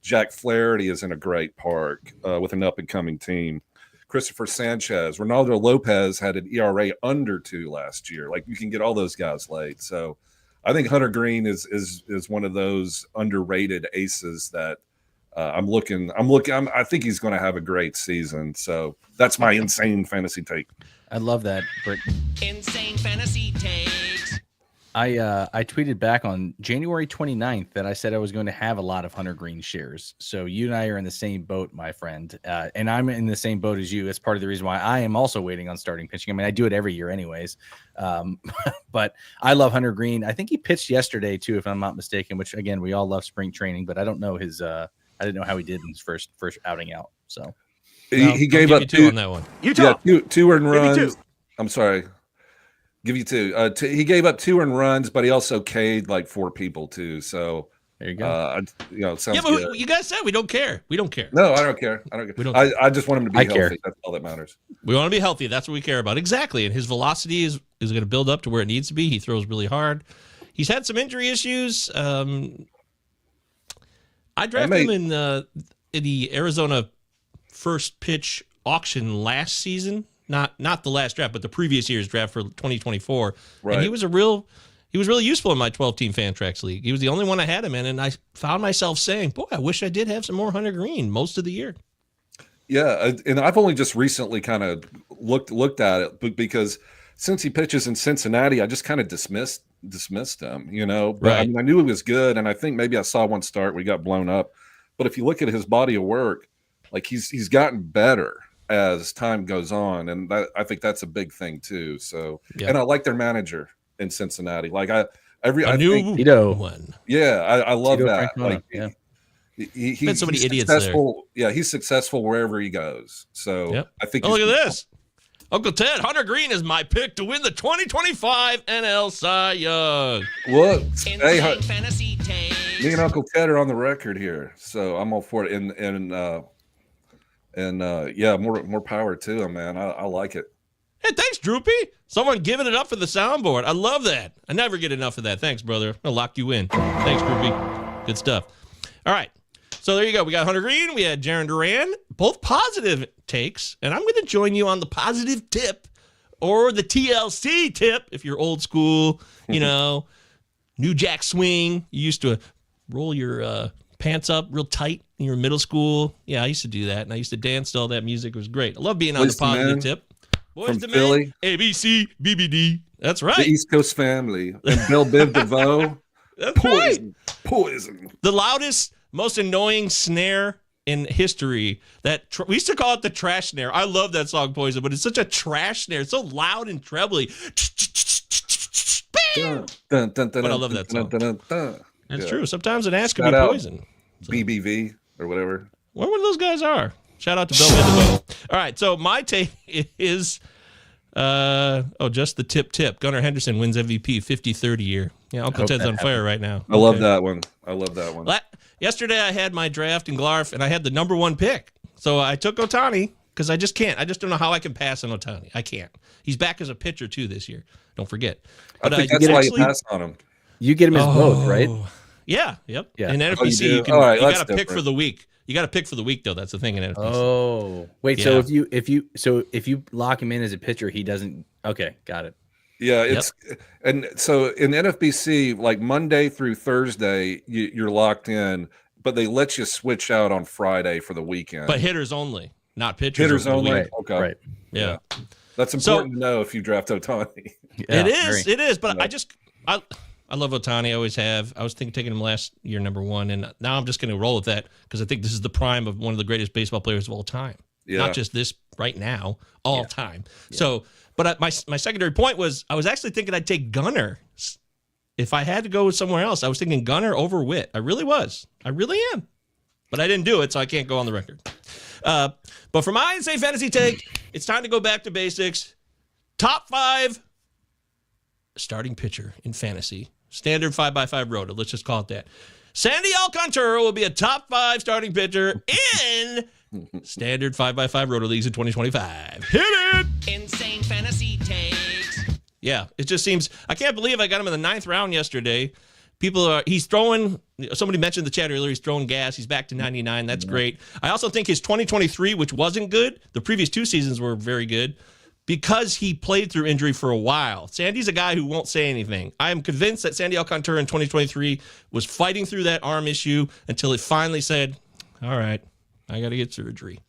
Jack Flaherty is in a great park with an up-and-coming team. Christopher Sanchez, Ronaldo Lopez had an ERA under 2 last year. Like you can get all those guys late. So I think Hunter Greene is one of those underrated aces that I think he's going to have a great season. So that's my insane fantasy take. I love that, Britt. Insane fantasy takes. I tweeted back on January 29th that I said I was going to have a lot of Hunter Greene shares. So you and I are in the same boat, my friend. And I'm in the same boat as you. That's part of the reason why I am also waiting on starting pitching. I mean, I do it every year anyways. But I love Hunter Greene. I think he pitched yesterday too, if I'm not mistaken, which again, we all love spring training, but I don't know I didn't know how he did in his first outing out. So he gave up 2 on that one. Yeah, two earned Give me runs. 2. I'm sorry. Give you 2. He gave up 2 earned runs, but he also K'd like 4 people too. So there you go. It sounds Yeah, but good. you guys said we don't care. We don't care. No, I don't care. We don't I just want him to be I healthy. care. That's all that matters. We want to be healthy. That's what we care about. Exactly. And his velocity is going to build up to where it needs to be. He throws really hard. He's had some injury issues. I drafted him in the Arizona first pitch auction last season. Not the last draft, but the previous year's draft for 2024. Right. And he was really useful in my 12-team Fantrax league. He was the only one I had him in, and I found myself saying, boy, I wish I did have some more Hunter Greene most of the year. Yeah, and I've only just recently kind of looked at it because since he pitches in Cincinnati, I just kind of dismissed him, But Right. I mean, I knew he was good, and I think maybe I saw one start where he got blown up. But if you look at his body of work, Like he's gotten better as time goes on, and I think that's a big thing too. So, and I like their manager in Cincinnati. Like I think Tito. One. Yeah, I love Tito that. Francona, Like yeah. he's so many idiots successful. Yeah, he's successful wherever he goes. So I think. Oh, look at this. Uncle Ted, Hunter Greene is my pick to win the 2025 NL Cy Young. What? Hey, fantasy takes. me and Uncle Ted are on the record here, so I'm all for it. And yeah, more power to him, man. I like it. Hey, thanks, Droopy. Someone giving it up for the soundboard. I love that. I never get enough of that. Thanks, brother. I'll lock you in. Thanks, Droopy. Good stuff. All right. So there you go. We got Hunter Greene. We had Jarren Duran. Both positive takes. And I'm going to join you on the positive tip or the TLC tip if you're old school, New Jack Swing. You used to roll your pants up real tight in your middle school. Yeah, I used to do that. And I used to dance to all that music. It was great. I love being on the positive tip. Boys From to Philly. men, ABC, BBD. That's right. The East Coast family. And Bill Biv DeVoe. That's right. Poison. The loudest, most annoying snare in history. We used to call it the trash snare. I love that song, Poison, but it's such a trash snare. It's so loud and trebly. But I love that song. That's true. Sometimes an ass can be poison. BBV or whatever. Wonder what those guys are. Shout out to Bill Biv. All right, so my take is just the tip. Gunnar Henderson wins MVP 50-30 year. Yeah, Uncle Ted's on fire right now. I love that one. Yesterday I had my draft in Glarf, and I had the number 1 pick. So I took Ohtani because I just can't. I just don't know how I can pass on Ohtani. I can't. He's back as a pitcher, too, this year. Don't forget. But I think that's why you pass on him. You get him as both, right? Yeah, yep. Yeah. In NFC, you got to pick for the week. You got to pick for the week, though. That's the thing in NFC. Oh, wait. Yeah. So if you lock him in as a pitcher, he doesn't. Okay, got it. Yeah, and so in NFBC, like Monday through Thursday, you're locked in, but they let you switch out on Friday for the weekend. But hitters only, not pitchers. Hitters only. Right. Okay. Right. Yeah. That's important to know if you draft Ohtani. Yeah, it is. But I love Ohtani. I always have. I was taking him last year, number 1, and now I'm just going to roll with that because I think this is the prime of one of the greatest baseball players of all time. Yeah. Not just this right now, all time. Yeah. So, but my secondary point was I was actually thinking I'd take Gunnar. If I had to go somewhere else, I was thinking Gunnar over Witt. I really was. I really am. But I didn't do it, so I can't go on the record. But for my Insane Fantasy take, it's time to go back to basics. Top 5 starting pitcher in fantasy. Standard 5x5 Roto. Let's just call it that. Sandy Alcantara will be a top 5 starting pitcher in standard 5x5 Roto leagues in 2025. Hit it! Insane fantasy takes. Yeah, it just seems. I can't believe I got him in the 9th round yesterday. He's throwing. Somebody mentioned the chat earlier. He's throwing gas. He's back to 99. That's great. I also think his 2023, which wasn't good, the previous 2 seasons were very good. Because he played through injury for a while. Sandy's a guy who won't say anything. I am convinced that Sandy Alcantara in 2023 was fighting through that arm issue until it finally said, all right, I got to get surgery.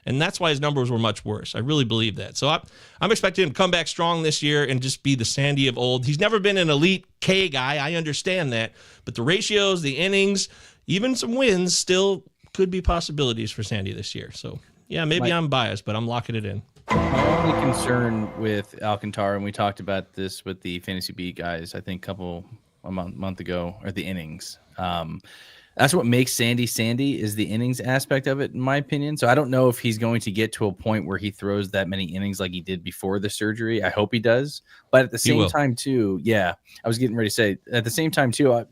And that's why his numbers were much worse. I really believe that. So I'm expecting him to come back strong this year and just be the Sandy of old. He's never been an elite K guy. I understand that. But the ratios, the innings, even some wins still could be possibilities for Sandy this year. So, yeah, maybe I'm biased, but I'm locking it in. My only concern with Alcantara, and we talked about this with the Fantasy Beat guys, I think a month ago, or the innings. That's what makes Sandy is the innings aspect of it, in my opinion. So I don't know if he's going to get to a point where he throws that many innings like he did before the surgery. I hope he does. But at the same time, too, I was getting ready to say, at the same time, too,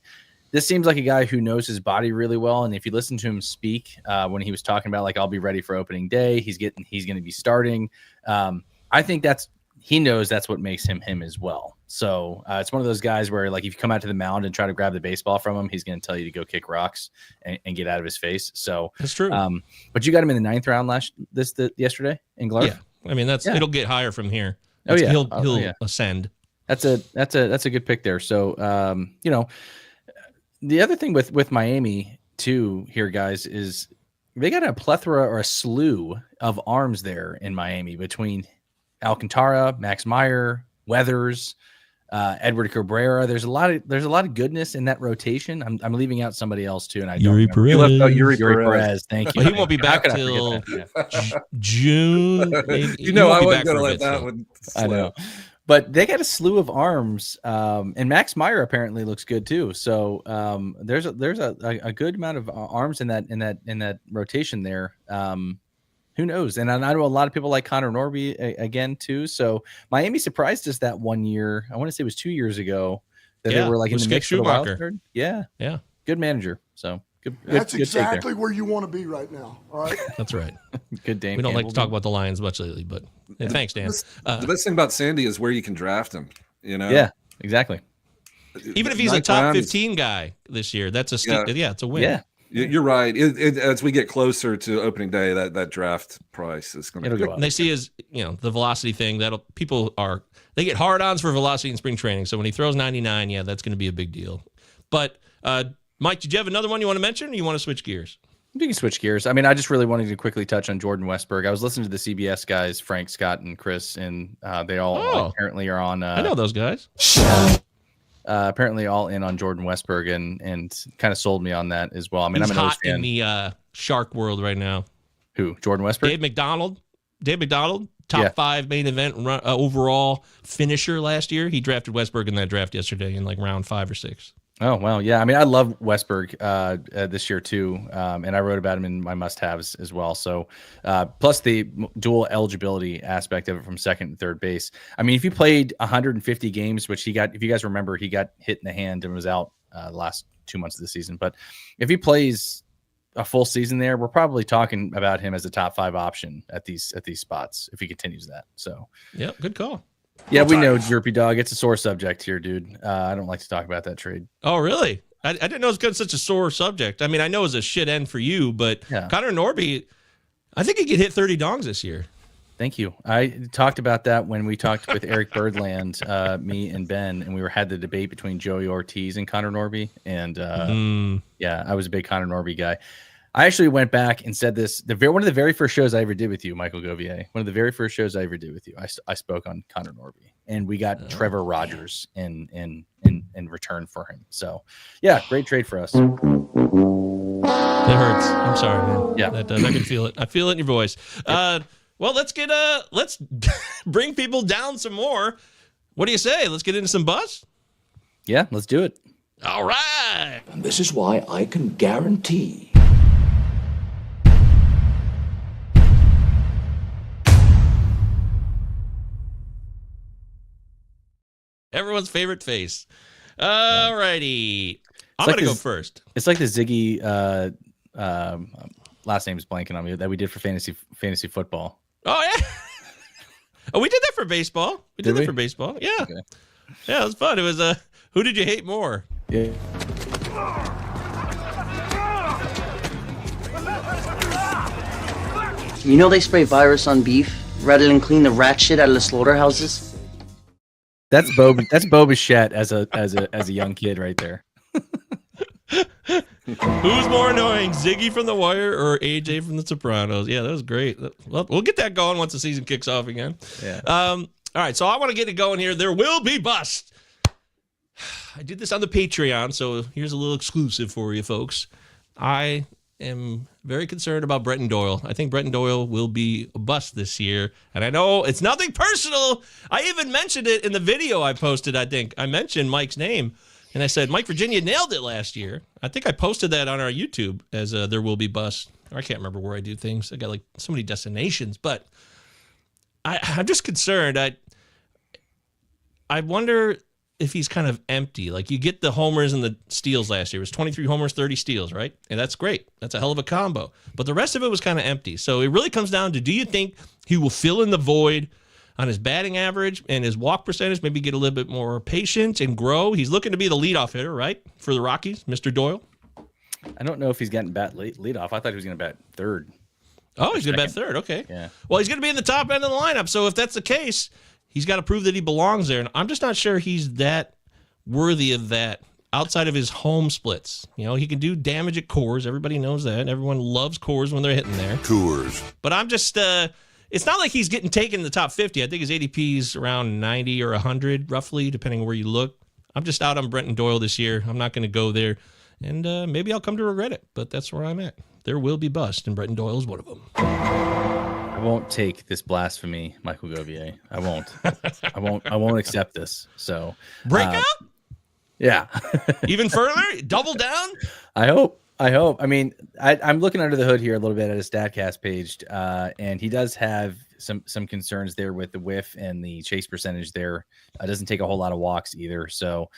this seems like a guy who knows his body really well. And if you listen to him speak when he was talking about, like, I'll be ready for opening day, he's going to be starting. I think he knows that's what makes him as well. So it's one of those guys where, like, if you come out to the mound and try to grab the baseball from him, he's going to tell you to go kick rocks and get out of his face. So that's true. But you got him in the 9th round yesterday in Glarf. Yeah, I mean it'll get higher from here. He'll ascend. That's a good pick there. So the other thing with Miami too here, guys, is they got a plethora or a slew of arms there in Miami between Alcantara, Max Meyer, Weathers. Edward Cabrera. There's a lot of goodness in that rotation. I'm leaving out somebody else too, and I Yuri don't remember. You left out Yuri Perez. Thank you. Well, he won't be How back could I till forget that? June. You know, I wasn't going to let that one I slip. know. But they got a slew of arms, and Max Meyer apparently looks good too. So there's a good amount of arms in that rotation there. Who knows? And I know a lot of people like Connor Norby again too. So Miami surprised us that 1 year. I want to say it was 2 years ago that they were like in the mix for the wild card. Yeah, good manager. So good. That's good exactly where you want to be right now. All right. That's right. Good Dane. We don't like to Campbell. talk about the Lions much lately, but thanks, Dan. The best thing about Sandy is where you can draft him. You know. Yeah, exactly. Even if he's a Ninth top round 15 guy this year, that's it's a win. Yeah. You're right. As we get closer to opening day, that draft price is going to go up. And they see his, the velocity thing. They get hard-ons for velocity in spring training. So when he throws 99, that's going to be a big deal. But Mike, did you have another one you want to mention, or you want to switch gears? We can switch gears. I mean, I just really wanted to quickly touch on Jordan Westburg. I was listening to the CBS guys, Frank, Scott, and Chris, and they all apparently are on. I know those guys. Apparently all in on Jordan Westburg and kind of sold me on that as well. I mean, He's I'm an hot O's fan. in the shark world right now. Who? Jordan Westburg? Dave McDonald, top 5 main event overall finisher last year. He drafted Westburg in that draft yesterday in like round 5 or 6. Oh, wow. Yeah. I mean, I love Westburg this year too. And I wrote about him in my must-haves as well. So plus the dual eligibility aspect of it from second and third base. I mean, if he played 150 games, which he got, if you guys remember, he got hit in the hand and was out the last 2 months of the season. But if he plays a full season there, we're probably talking about him as a top 5 option at these spots if he continues that. So yeah, good call. Yeah, we know, Jerpy Dog. It's a sore subject here, dude. I don't like to talk about that trade. Oh, really? I didn't know it was such a sore subject. I mean, I know it's a shit end for you, but Connor Norby, I think he could hit 30 dongs this year. Thank you. I talked about that when we talked with Eric Birdland, me and Ben, and we had the debate between Joey Ortiz and Connor Norby. And I was a big Connor Norby guy. I actually went back and said this. One of the very first shows I ever did with you, Michael Govier. One of the very first shows I ever did with you. I spoke on Connor Norby, and we got Trevor Rogers in return for him. So, yeah, great trade for us. That hurts. I'm sorry, man. Yeah, that does. I can feel it. I feel it in your voice. Well, let's bring people down some more. What do you say? Let's get into some buzz. Yeah, let's do it. All right. And this is why I can guarantee. Everyone's favorite face. All righty. I'm going to go first. It's like the Ziggy last name is blanking on me that we did for fantasy football. Oh, yeah. Oh, we did that for baseball. We did that for baseball. Yeah. Okay. Yeah, it was fun. It was who did you hate more? Yeah. You know they spray virus on beef rather than clean the rat shit out of the slaughterhouses? That's Bo Bichette as a young kid right there. Who's more annoying, Ziggy from The Wire or AJ from The Sopranos? Yeah, that was great. Well, we'll get that going once the season kicks off again. Yeah. All right, so I want to get it going here. There will be bust. I did this on the Patreon, so here's a little exclusive for you folks. I am very concerned about Brenton Doyle. I think Brenton Doyle will be a bust this year. And I know it's nothing personal. I even mentioned it in the video I posted, I think. I mentioned Mike's name. And I said, Mike Virginia nailed it last year. I think I posted that on our YouTube as there will be bust. I can't remember where I do things. I got like so many destinations. But I'm just concerned. I wonder if he's kind of empty. Like, you get the homers and the steals last year. It was 23 homers, 30 steals, right? And that's great. That's a hell of a combo. But the rest of it was kind of empty. So it really comes down to, do you think he will fill in the void on his batting average and his walk percentage, maybe get a little bit more patient and grow? He's looking to be the leadoff hitter, right, for the Rockies, Mr. Doyle? I don't know if he's getting leadoff. I thought he was going to bat third. Oh, he's going to bat third. Okay. Yeah. Well, he's going to be in the top end of the lineup. So if that's the case, he's got to prove that he belongs there. And I'm just not sure he's that worthy of that outside of his home splits. You know, he can do damage at Coors. Everybody knows that. Everyone loves Coors when they're hitting there. Coors. But I'm just, it's not like he's getting taken in the top 50. I think his ADP is around 90 or 100, roughly, depending on where you look. I'm just out on Brenton Doyle this year. I'm not going to go there, and maybe I'll come to regret it, but that's where I'm at. There will be bust, and Brenton Doyle is one of them. I won't take this blasphemy, Michael Govier. I won't. I won't accept this. So break up. Yeah. Even further, double down. I hope. I mean, I'm looking under the hood here a little bit at his StatCast page, and he does have some concerns there with the whiff and the chase percentage there. Doesn't take a whole lot of walks either. So,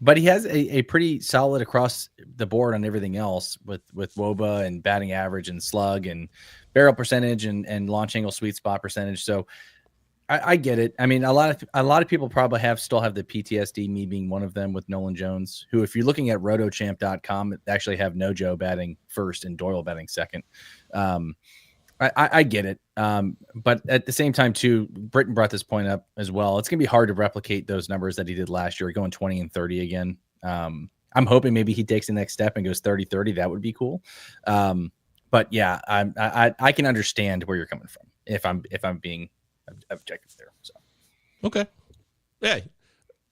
but he has a pretty solid across the board on everything else with WOBA and batting average and slug and barrel percentage and launch angle sweet spot percentage. So I get it. I mean, a lot of people probably still have the PTSD, me being one of them, with Nolan Jones, who, if you're looking at rotochamp.com, actually have Nojo batting first and Doyle batting second. I get it. But at the same time, too, Britton brought this point up as well. It's going to be hard to replicate those numbers that he did last year, going 20 and 30 again. I'm hoping maybe he takes the next step and goes 30-30. That would be cool. But yeah, I can understand where you're coming from if I'm being objective there. So okay, yeah.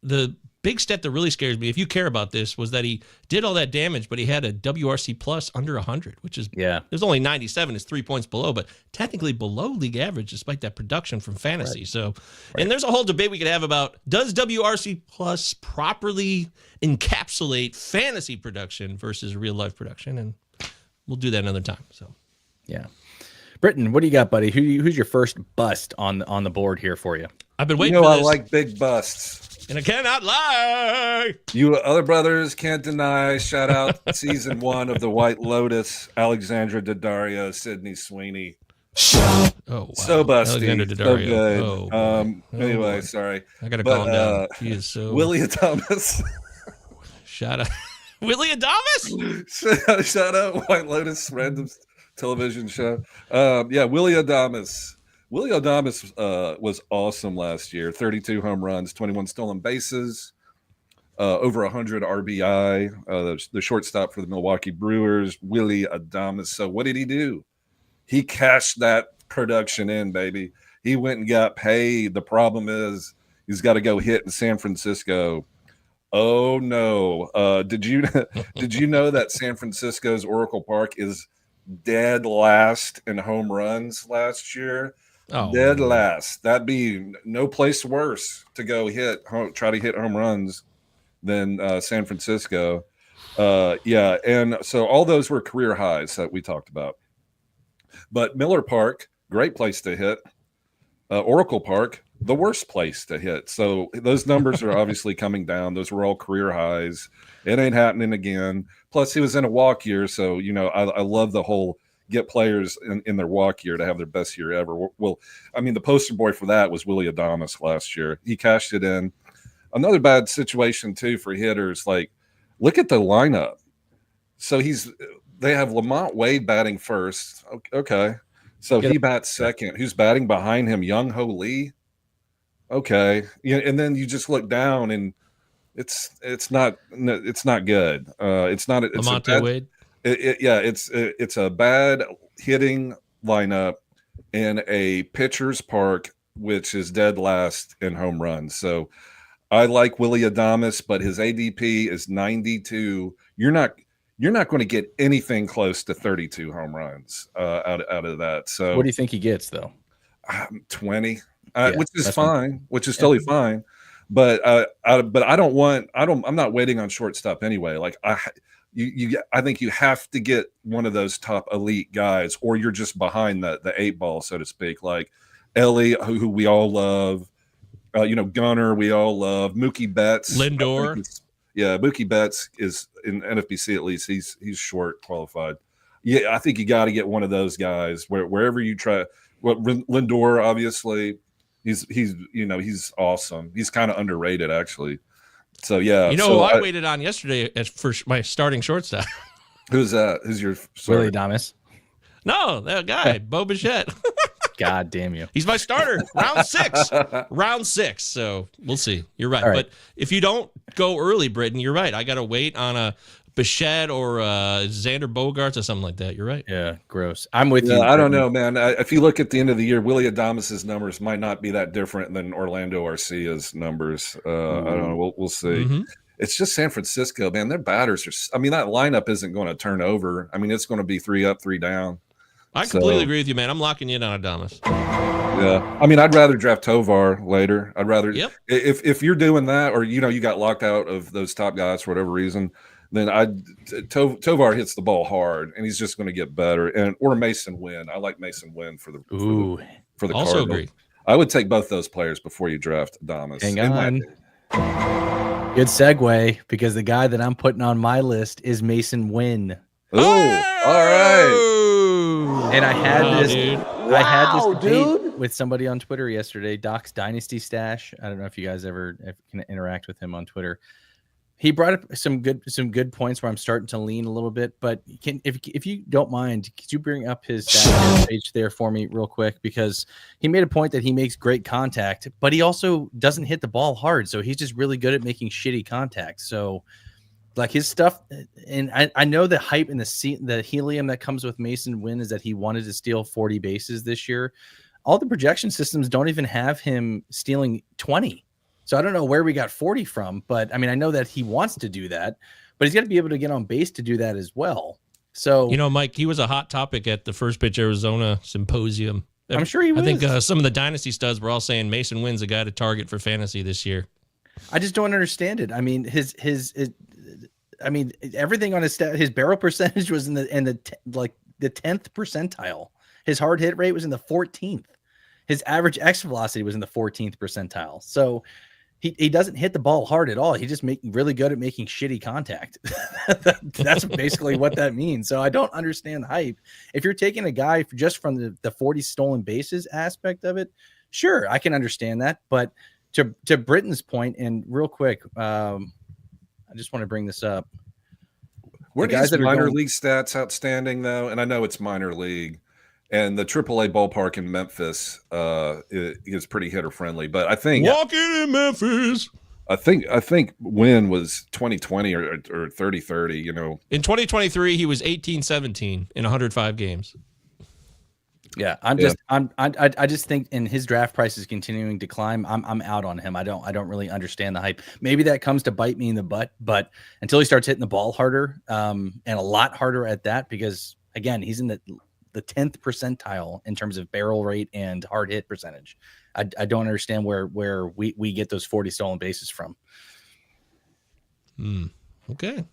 The big stat that really scares me, if you care about this, was that he did all that damage, but he had a WRC plus under 100, which is there's only 97, is 3 points below, but technically below league average despite that production from fantasy. Right. So, and there's a whole debate we could have about, does WRC plus properly encapsulate fantasy production versus real life production, and we'll do that another time. So, yeah. Britton, what do you got, buddy? Who's your first bust on the board here for you? I've been waiting for this. I like big busts. And I cannot lie. You other brothers can't deny. Shout out season 1 of The White Lotus, Alexandra Daddario, Sydney Sweeney. Oh, wow. So busty. Alexandra Daddario. So good. Oh, anyway, boy. sorry. I got to calm down. He is so... Willy Thomas. Shout out. Willy Adamas? Shout out White Lotus, random television show. Willy Adamas. Willy Adamas was awesome last year. 32 home runs, 21 stolen bases, over 100 RBI. The shortstop for the Milwaukee Brewers, Willy Adamas. So what did he do? He cashed that production in, baby. He went and got paid. The problem is he's got to go hit in San Francisco. Oh no! Did you know that San Francisco's Oracle Park is dead last in home runs last year? Oh, dead last. That'd be no place worse to go try to hit home runs than San Francisco. And so all those were career highs that we talked about. But Miller Park, great place to hit. Oracle Park, the worst place to hit. So those numbers are obviously coming down. Those were all career highs. It ain't happening again. Plus, he was in a walk year. So, I love the whole get players in their walk year to have their best year ever. Well, I mean, the poster boy for that was Willy Adamas last year. He cashed it in. Another bad situation, too, for hitters. Like, look at the lineup. So they have Lamont Wade batting first. Okay. So he bats second. Who's batting behind him? Young Ho Lee. Okay. Yeah, and then you just look down and it's not good. It's not Lamonte Wade. It's a bad hitting lineup in a pitcher's park, which is dead last in home runs. So I like Willy Adamas, but his ADP is 92. You're not going to get anything close to 32 home runs out of that. So what do you think he gets thoh? 20, which is fine, which is totally fine. But I'm not waiting on shortstop anyway. Like I think you have to get one of those top elite guys, or you're just behind the 8 ball, so to speak. Like Ellie, who we all love, Gunner, we all love, Mookie Betts, Lindor. Mookie Betts is in NFBC at least. He's short qualified. Yeah, I think you got to get one of those guys wherever you try. Well, Lindor, obviously, he's awesome. He's kind of underrated actually. So yeah, who I waited on yesterday for my starting shortstop. Who's that? Who's your Willy Adamas? No, that guy, Bo Bichette. God damn you! He's my starter. Round six. So we'll see. You're right. Right. But if you don't go early, Britton, you're right. I got to wait on a Bichette or Xander Bogaerts or something like that. You're right. Yeah, gross. I'm with you. I don't know, man. If you look at the end of the year, Willy Adames' numbers might not be that different than Orlando Arcia's numbers. I don't know. We'll see. Mm-hmm. It's just San Francisco, man. Their batters are. I mean, that lineup isn't going to turn over. I mean, it's going to be 3 up, 3 down. I completely agree with you, man. I'm locking in on Adames. Yeah, I mean, I'd rather draft Tovar later. I'd rather if you're doing that, or you got locked out of those top guys for whatever reason, then Tovar hits the ball hard, and he's just going to get better. Or Masyn Winn. I like Masyn Winn for the also Cardinals. agree. I would take both those players before you draft Adames. Hang on. Good segue, because the guy that I'm putting on my list is Masyn Winn. Oh, all right. And I had this. Dude. I had this debate with somebody on Twitter yesterday. Doc's Dynasty Stash. I don't know if you guys ever can interact with him on Twitter. He brought up some good points where I'm starting to lean a little bit. But if you don't mind, could you bring up his stat page there for me real quick? Because he made a point that he makes great contact, but he also doesn't hit the ball hard. So he's just really good at making shitty contact. So like his stuff, and I know the hype and the helium that comes with Masyn Winn is that he wanted to steal 40 bases this year. All the projection systems don't even have him stealing 20. So I don't know where we got 40 from, but I mean, I know that he wants to do that, but he's got to be able to get on base to do that as well. So, Mike, he was a hot topic at the First Pitch Arizona Symposium. I'm sure he was. I think some of the Dynasty studs were all saying Masyn Winn's a guy to target for fantasy this year. I just don't understand it. I mean, everything on his stat, his barrel percentage was in the 10th percentile. His hard hit rate was in the 14th. His average X velocity was in the 14th percentile. So he doesn't hit the ball hard at all. He just really good at making shitty contact. That's basically what that means. So I don't understand the hype. If you're taking a guy just from the 40 stolen bases aspect of it, sure, I can understand that. But to Britton's point, and real quick, I just want to bring this up. Were these minor league stats outstanding though? And I know it's minor league, and the AAA ballpark in Memphis is pretty hitter friendly. But I think walking in Memphis, I think Winn was 20-20 or 30-30. In 2023, he was 18-17 in 105 games. Yeah, I just think, and his draft price is continuing to climb. I'm out on him. I don't really understand the hype. Maybe that comes to bite me in the butt, but until he starts hitting the ball harder, and a lot harder at that, because again, he's in the 10th percentile in terms of barrel rate and hard hit percentage. I don't understand where we get those 40 stolen bases from. Okay.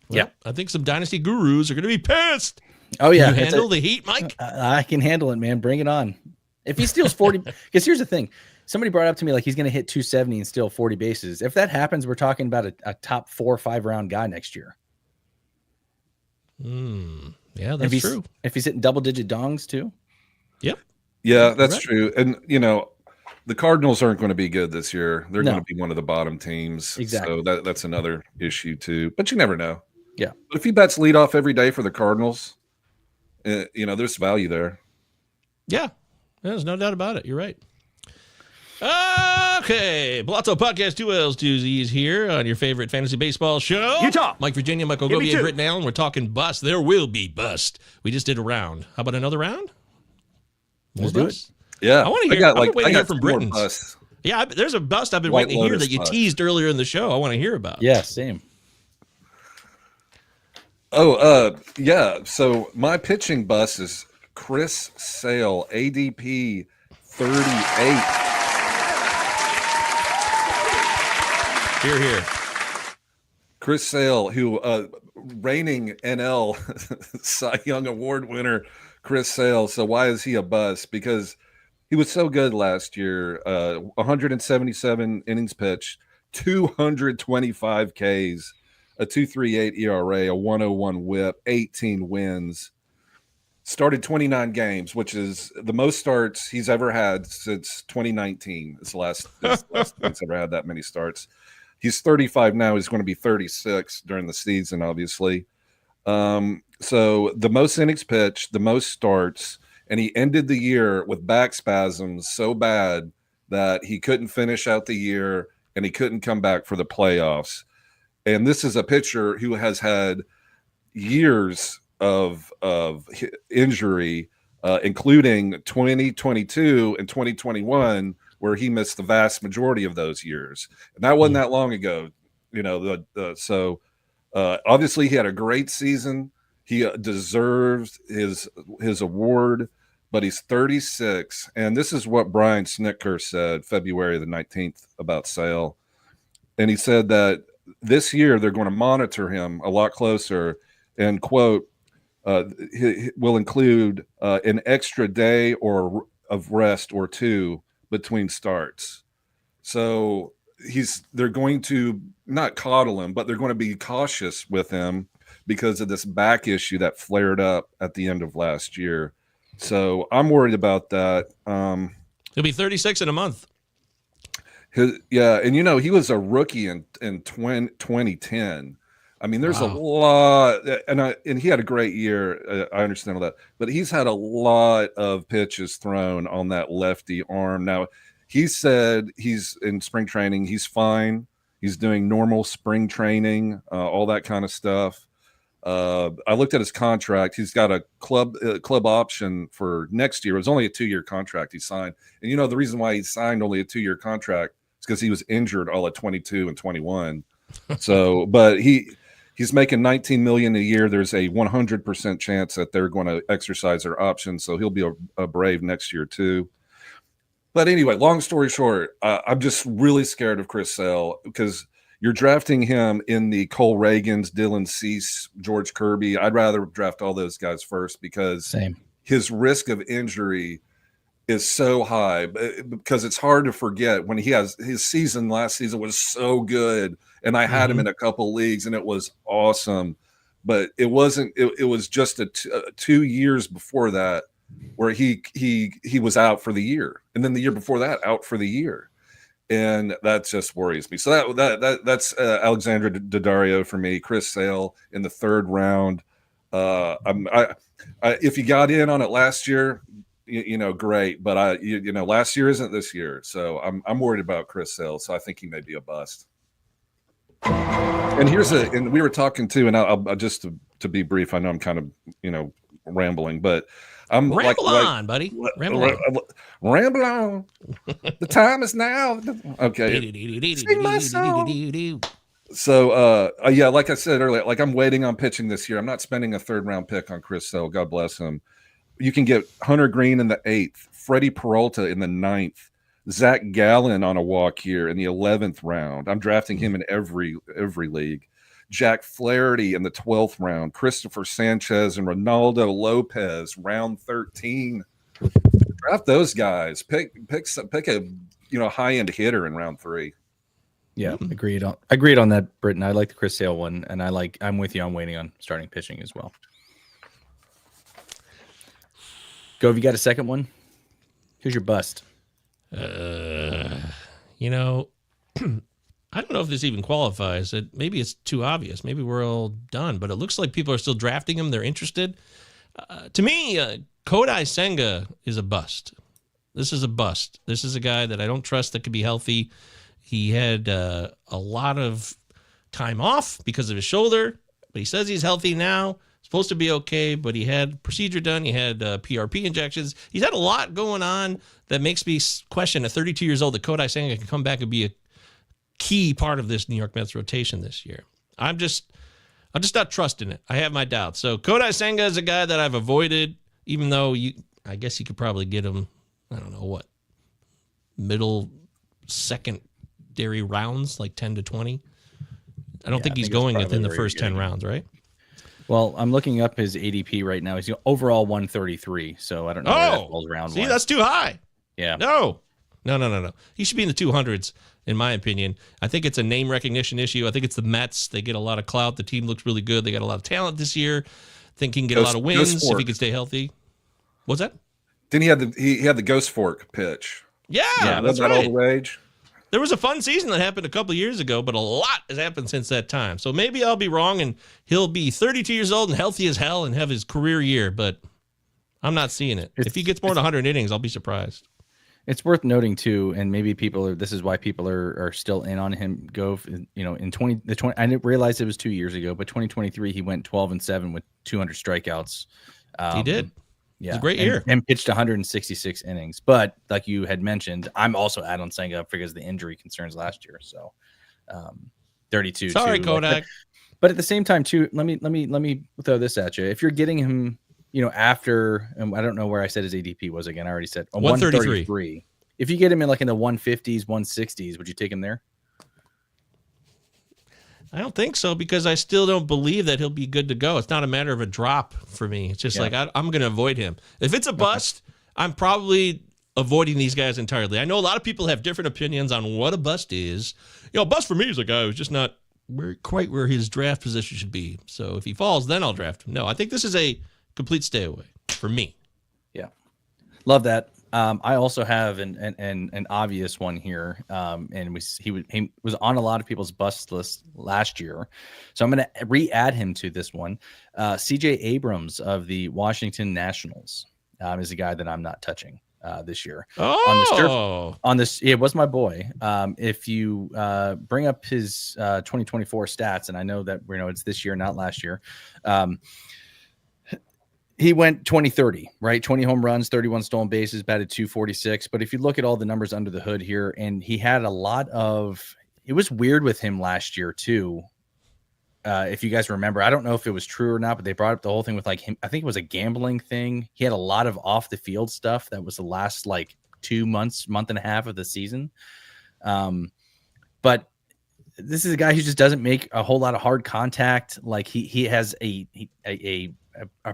Well, yeah, I think some dynasty gurus are going to be pissed. Oh yeah, can you handle the heat, Mike? I can handle it, man. Bring it on. If he steals 40, because here's the thing: somebody brought up to me like he's going to hit 270 and steal 40 bases. If that happens, we're talking about a top 4 or 5 round guy next year. Yeah, that's true. If he's hitting double-digit dongs too. Yep. Yeah, that's true. And the Cardinals aren't going to be good this year. They're going to be one of the bottom teams. Exactly. So that's another issue too. But you never know. Yeah. But if he bets leadoff every day for the Cardinals, there's value there. Yeah, there's no doubt about it. You're right. Okay, Pallazzo Podcast, 2 L's, 2 Z's here on your favorite fantasy baseball show. Utah. Mike Virginia, Michael Gobi, and Britton Allen. We're talking bust. There will be bust. We just did a round. How about another round? Let's do it. Yeah. I want to hear, I'm waiting to hear from Britton. Yeah, there's a bust I've been waiting to hear that you teased earlier in the show. I want to hear about. Yeah, same. Yeah. So my pitching bus is Chris Sale, ADP 38. Here. Chris Sale, who reigning NL Cy Young Award winner, Chris Sale. So why is he a bust? Because he was so good last year. 177 innings pitched, 225 Ks. A 2.38 ERA, a 101 WHIP, 18 wins. Started 29 games, which is the most starts he's ever had since 2019. It's the last he's ever had that many starts. He's 35 now. He's going to be 36 during the season, obviously. So the most innings pitched, the most starts, and he ended the year with back spasms so bad that he couldn't finish out the year and he couldn't come back for the playoffs. And this is a pitcher who has had years of injury, including 2022 and 2021, where he missed the vast majority of those years. And that wasn't that long ago. So obviously he had a great season. He deserves his award, but he's 36. And this is what Brian Snitker said February the 19th about Sale. And he said that this year they're going to monitor him a lot closer, and quote, he will include an extra day or of rest or two between starts. So they're going to not coddle him, but they're going to be cautious with him because of this back issue that flared up at the end of last year. So I'm worried about that. He'll be 36 in a month. And he was a rookie in 2010. I mean, there's a lot, and he had a great year. I understand all that, but he's had a lot of pitches thrown on that lefty arm. Now, he said he's in spring training. He's fine. He's doing normal spring training, all that kind of stuff. I looked at his contract. He's got a club option for next year. It was only a 2-year contract he signed. And the reason why he signed only a 2-year contract is because he was injured all at 22 and 21. So, but he's making $19 million a year. There's a 100% chance that they're going to exercise their option. So he'll be a Brave next year too. But anyway, long story short, I'm just really scared of Chris Sale because you're drafting him in the Cole Ragans, Dylan Cease, George Kirby. I'd rather draft all those guys first because his risk of injury is so high, because it's hard to forget when his season last season was so good, and I had him in a couple leagues and it was awesome, but it wasn't. It was just 2 years before that where he was out for the year, and then the year before that out for the year. And that just worries me. So that's Alexandra Daddario for me. Chris Sale in the 3rd round. If you got in on it last year, great. But last year isn't this year, so I'm worried about Chris Sale. So I think he may be a bust. And and we were talking too, and I'll just to be brief. I know I'm kind of rambling, but I'm ramble on, buddy. Ramble on. The time is now. Okay. Sing my song. So, like I said earlier, I'm waiting on pitching this year. I'm not spending a 3rd round pick on Chris Sale. God bless him. You can get Hunter Greene in the 8th, Freddie Peralta in the 9th, Zach Gallen on a walk here in the 11th round. I'm drafting him in every league. Jack Flaherty in the 12th round, Christopher Sanchez and Ronaldo Lopez, round 13. Draft those guys. Pick a high-end hitter in round 3. Yeah, agreed on that, Brenton. I like the Chris Sale one, and I'm with you on waiting on starting pitching as well. Go, have you got a second one? Who's your bust? I don't know if this even qualifies. Maybe it's too obvious. Maybe we're all done, but it looks like people are still drafting him. They're interested. To me, Kodai Senga is a bust. This is a bust. This is a guy that I don't trust that could be healthy. He had a lot of time off because of his shoulder, but he says he's healthy now. Supposed to be okay, but he had procedure done. He had PRP injections. He's had a lot going on that makes me question at 32 years old that Kodai Senga can come back and be a key part of this New York Mets rotation this year. I'm just not trusting it. I have my doubts. So Kodai Senga is a guy that I've avoided, even though I guess you could probably get him, I don't know what, middle secondary rounds, like 10 to 20. I don't think he's going within the first 10 rounds, right? Well, I'm looking up his ADP right now. He's overall 133, so I don't know where that falls round one. That's too high. Yeah. No. He should be in the 200s, in my opinion. I think it's a name recognition issue. I think it's the Mets. They get a lot of clout. The team looks really good. They got a lot of talent this year. I think he can get a lot of wins if he can stay healthy. What's that? Didn't he had the Ghost Fork pitch? Yeah, that's right. All the rage. There was a fun season that happened a couple of years ago, but a lot has happened since that time. So maybe I'll be wrong, and he'll be 32 years old and healthy as hell and have his career year, but I'm not seeing it. If he gets more than 100 innings, I'll be surprised. It's worth noting too, and maybe this is why people are still in on him. In 20, I didn't realize it was 2 years ago, but 2023 he went 12-7 with 200 strikeouts. He did. Yeah, it's a great year and pitched 166 innings. But like you had mentioned, I'm also out on Senga because of the injury concerns last year. So 32. Sorry, too. Kodai. But at the same time too, let me throw this at you. If you're getting him, after, I don't know where I said his ADP was again. I already said 133. If you get him in the 150s, 160s, would you take him there? I don't think so, because I still don't believe that he'll be good to go. It's not a matter of a drop for me. It's just I'm going to avoid him. If it's a bust, I'm probably avoiding these guys entirely. I know a lot of people have different opinions on what a bust is. A bust for me is a guy who's just not quite where his draft position should be. So if he falls, then I'll draft him. No, I think this is a complete stay away for me. Yeah. Love that. I also have an obvious one here. And he was on a lot of people's bust list last year. So I'm going to re-add him to this one. CJ Abrams of the Washington Nationals is a guy that I'm not touching this year. It was my boy. If you bring up his 2024 stats, and I know that it's this year, not last year. He went 20-30, right? 20 home runs, 31 stolen bases, batted .246. But if you look at all the numbers under the hood here, and he had a lot of, it was weird with him last year too. If you guys remember, I don't know if it was true or not, but they brought up the whole thing with him. I think it was a gambling thing. He had a lot of off the field stuff. That was the last 2 months, month and a half of the season. But this is a guy who just doesn't make a whole lot of hard contact. He has a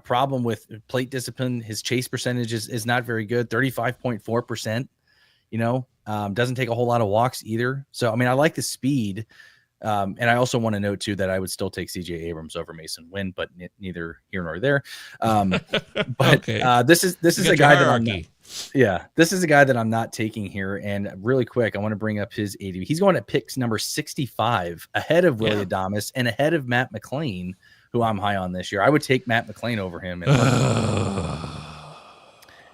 problem with plate discipline. His chase percentage is not very good. 35.4%, doesn't take a whole lot of walks either. So, I like the speed. And I also want to note too, that I would still take CJ Abrams over Masyn Winn, but neither here nor there. This is a guy that I'm not, this is a guy that I'm not taking here. And really quick, I want to bring up his ADP. He's going at picks number 65, ahead of Willy Adames and ahead of Matt McLain, who I'm high on this year. I would take Matt McLain over him.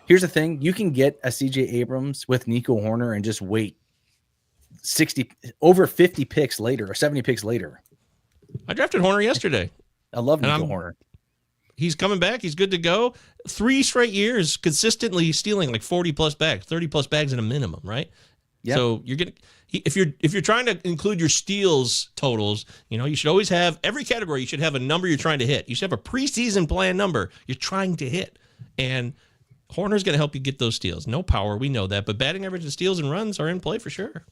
Here's the thing. You can get a CJ Abrams with Nico Horner and just wait over 50 picks later or 70 picks later. I drafted Horner yesterday. I love Nico Horner. He's coming back. He's good to go. 3 straight years consistently stealing 40 plus bags, 30 plus bags in a minimum, right? Yep. So you're getting, if you're trying to include your steals totals, you should always have every category. You should have a number you're trying to hit. You should have a preseason plan number you're trying to hit, and Horner's going to help you get those steals. No power, we know that, but batting average and steals and runs are in play for sure.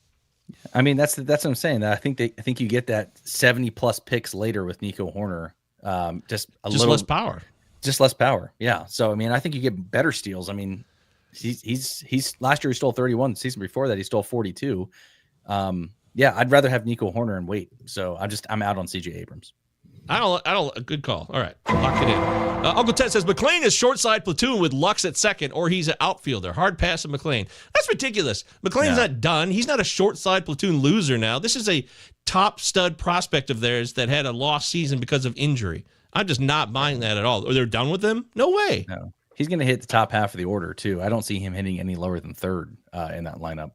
That's what I'm saying. That I think you get that 70 plus picks later with Nico Horner. Just less power. Just less power. Yeah. So I think you get better steals. He's last year he stole 31. The season before that he stole 42. I'd rather have Nico Horner and wait. So I'm out on CJ Abrams. I don't. Good call. All right, lock it in. Uncle Ted says McLain is short side platoon with Lux at second, or he's an outfielder. Hard pass of McLain. That's ridiculous. McLain's not done. He's not a short side platoon loser now. This is a top stud prospect of theirs that had a lost season because of injury. I'm just not buying that at all. Or they're done with him? No way. No. He's going to hit the top half of the order too. I don't see him hitting any lower than third in that lineup.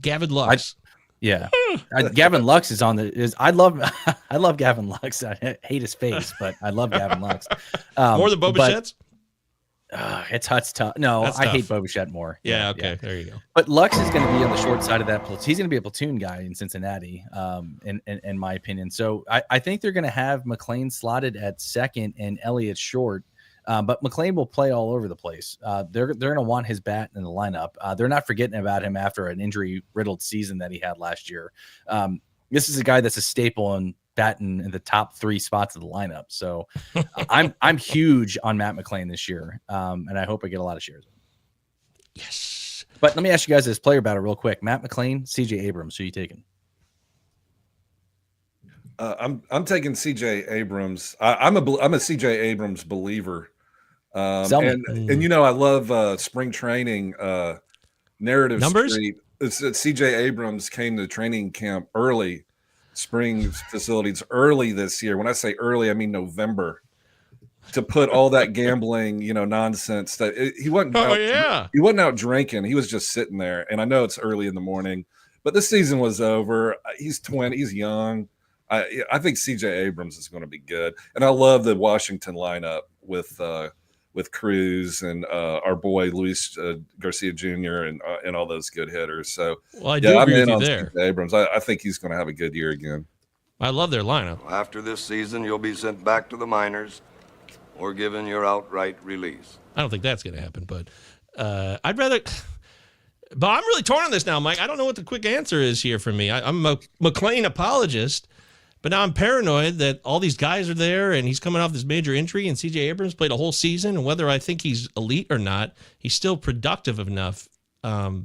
Gavin Lux. Gavin Lux is on I love Gavin Lux. I hate his face, but I love Gavin Lux. More than Bo Bichette's? It's tough. No, I hate Bo Bichette more. Yeah, okay. There you go. But Lux is going to be on the short side of that platoon. He's going to be a platoon guy in Cincinnati, in my opinion. So I think they're going to have McLain slotted at second and Elliott short. But McLain will play all over the place. They're going to want his bat in the lineup. They're not forgetting about him after an injury-riddled season that he had last year. This is a guy that's a staple and batting in the top 3 spots of the lineup. So I'm huge on Matt McLain this year, and I hope I get a lot of shares. Yes. But let me ask you guys this player battle real quick. Matt McLain, CJ Abrams, who are you taking? I'm taking CJ Abrams. I'm a CJ Abrams believer. I love spring training narrative numbers. Street. It's that CJ Abrams came to training camp early, spring facilities early this year. When I say early, I mean November. to put all that gambling, nonsense that he wasn't. He wasn't out drinking. He was just sitting there. And I know it's early in the morning, but the season was over. He's 20. He's young. I think C.J. Abrams is going to be good, and I love the Washington lineup with Cruz and our boy Luis Garcia Jr. and all those good hitters. So, I do agree with you there. C.J. Abrams. I think he's going to have a good year again. I love their lineup. After this season, you'll be sent back to the minors or given your outright release. I don't think that's going to happen, but I'd rather. But I'm really torn on this now, Mike. I don't know what the quick answer is here for me. I'm a McLain apologist. But now I'm paranoid that all these guys are there and he's coming off this major injury and C.J. Abrams played a whole season. And whether I think he's elite or not, he's still productive enough. If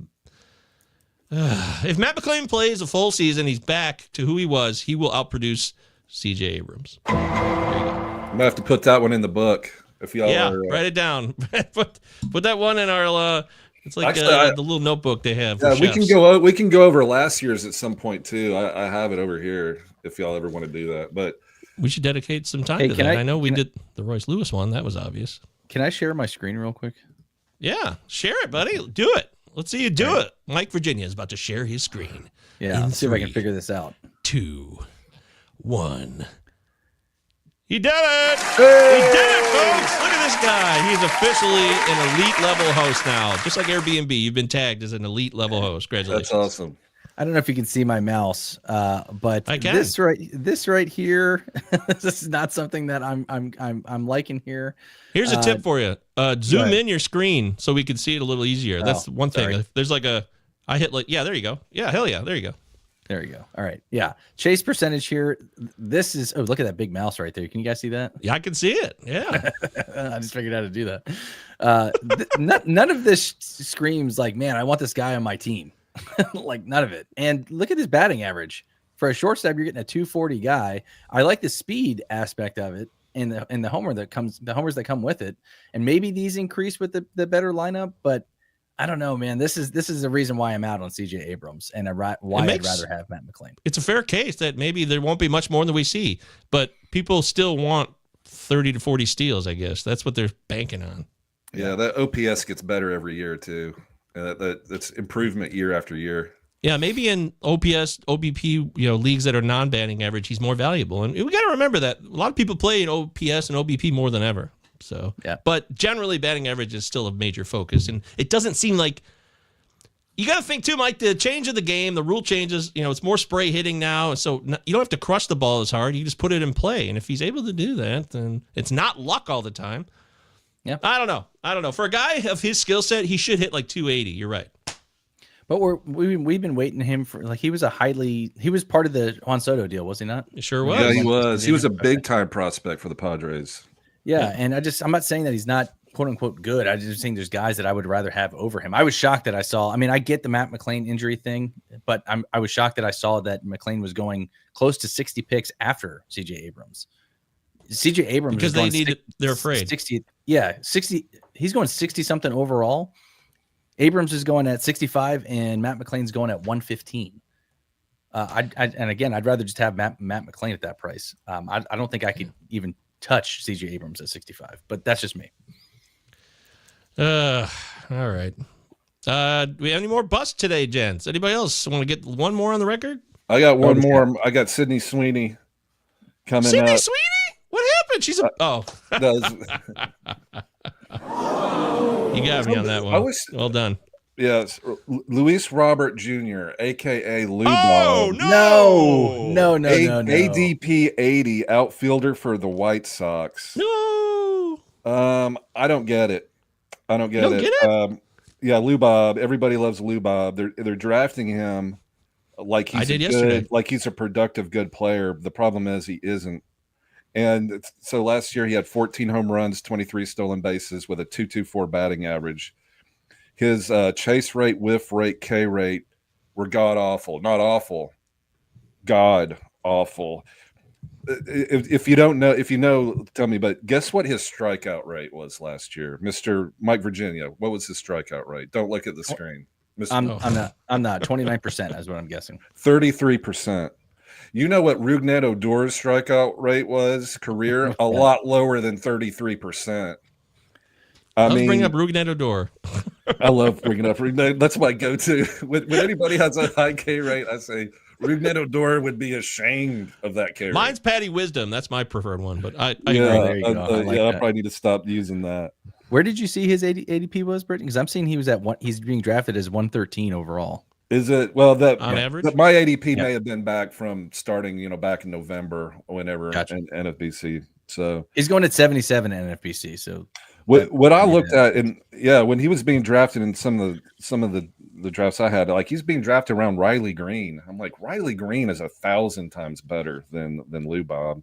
Matt McLain plays a full season, he's back to who he was, he will outproduce C.J. Abrams. There you go. I'm going to have to put that one in the book. If y'all write it down. put that one in our... it's like the little notebook they have. Yeah, we can go over last year's at some point too. I have it over here if y'all ever want to do that. But we should dedicate some time to that. I know we did the Royce Lewis one. That was obvious. Can I share my screen real quick? Yeah, share it, buddy. Do it. Let's see you do it. Mike Virginia is about to share his screen. Yeah, let's see if I can figure this out. 2, 1. He did it! Hey! He did it, folks! Look at this guy. He's officially an elite level host now. Just like Airbnb, you've been tagged as an elite level host. Congratulations. That's awesome. I don't know if you can see my mouse, but I can. this right here, this is not something that I'm liking here. Here's a tip for you. Zoom in your screen so we can see it a little easier. That's one thing. If there's there you go. Yeah, hell yeah, there you go. There you go. All right. Yeah. Chase percentage here. This is, look at that big mouse right there. Can you guys see that? Yeah, I can see it. Yeah. I just figured out how to do that. None of this screams like, man, I want this guy on my team. Like none of it. And look at his batting average. For a shortstop, you're getting a 240 guy. I like the speed aspect of it and the homers that come with it. And maybe these increase with the better lineup, but I don't know, man. This is the reason why I'm out on C.J. Abrams and why I'd rather have Matt McLain. It's a fair case that maybe there won't be much more than we see, but people still want 30 to 40 steals, I guess. That's what they're banking on. Yeah, that OPS gets better every year, too. That's improvement year after year. Yeah, maybe in OPS, OBP, leagues that are non-batting average, he's more valuable. And we got to remember that a lot of people play in OPS and OBP more than ever. So, yeah. But generally, batting average is still a major focus, and it doesn't seem like you got to think too, Mike. The change of the game, the rule changes. It's more spray hitting now, so you don't have to crush the ball as hard. You just put it in play, and if he's able to do that, then it's not luck all the time. Yeah, I don't know. For a guy of his skill set, he should hit like 280. You're right. But we've been waiting him for he was part of the Juan Soto deal, was he not? He sure was. Yeah, he was. He was a big time prospect for the Padres. Yeah, and I'm not saying that he's not quote unquote good. I just think there's guys that I would rather have over him. I was shocked that I saw. I mean, I get the Matt McLain injury thing, but I was shocked that I saw that McLain was going close to 60 picks after C.J. Abrams. C.J. Abrams because they needed. They're afraid. 60. Yeah, 60. He's going 60 something overall. Abrams is going at 65, and Matt McLain's going at 115. And again, I'd rather just have Matt McLain at that price. I don't think I could even touch C.J. Abrams at 65, but that's just me. All right. Do we have any more busts today, gents? Anybody else want to get one more on the record? I got one more. I got Sydney Sweeney coming up. Sydney Sweeney? What happened? She's a You got me on that one. Well done. Yes, Luis Robert Jr., a.k.a. Lou Oh, Bob. No. ADP 80, outfielder for the White Sox. No. I don't get it. Yeah, Lou Bob. Everybody loves Lou Bob. They're drafting him like he's a productive, good player. The problem is he isn't. And so last year he had 14 home runs, 23 stolen bases with a 2.24 batting average. His chase rate, whiff rate, K rate were god awful. Not awful, god awful. If you don't know, if you know, tell me. But guess what his strikeout rate was last year, Mr. Mike Virginia? What was his strikeout rate? Don't look at the screen. I'm not 29%. Is what I'm guessing. 33%. You know what Rougned Odor's strikeout rate was career? A lot lower than 33%. Let's bring up Rougned Odor. I love bringing up Rougned. That's my go-to. When anybody has a high K rate, I say Rougned Odor would be ashamed of that K rate. Mine's Patty Wisdom. That's my preferred one, but I agree. There you go. I probably need to stop using that. Where did you see his ADP was, Britton? Because I'm seeing he was at one. He's being drafted as 113 overall. Is it? Well, that on average. But my ADP may have been back from starting, back in November, whenever in NFBC. So he's going at 77 at NFBC. So what I looked at, and when he was being drafted in some of the drafts I had, like he's being drafted around Riley Greene. I'm like, Riley Greene is 1,000 times better than Lou Bob.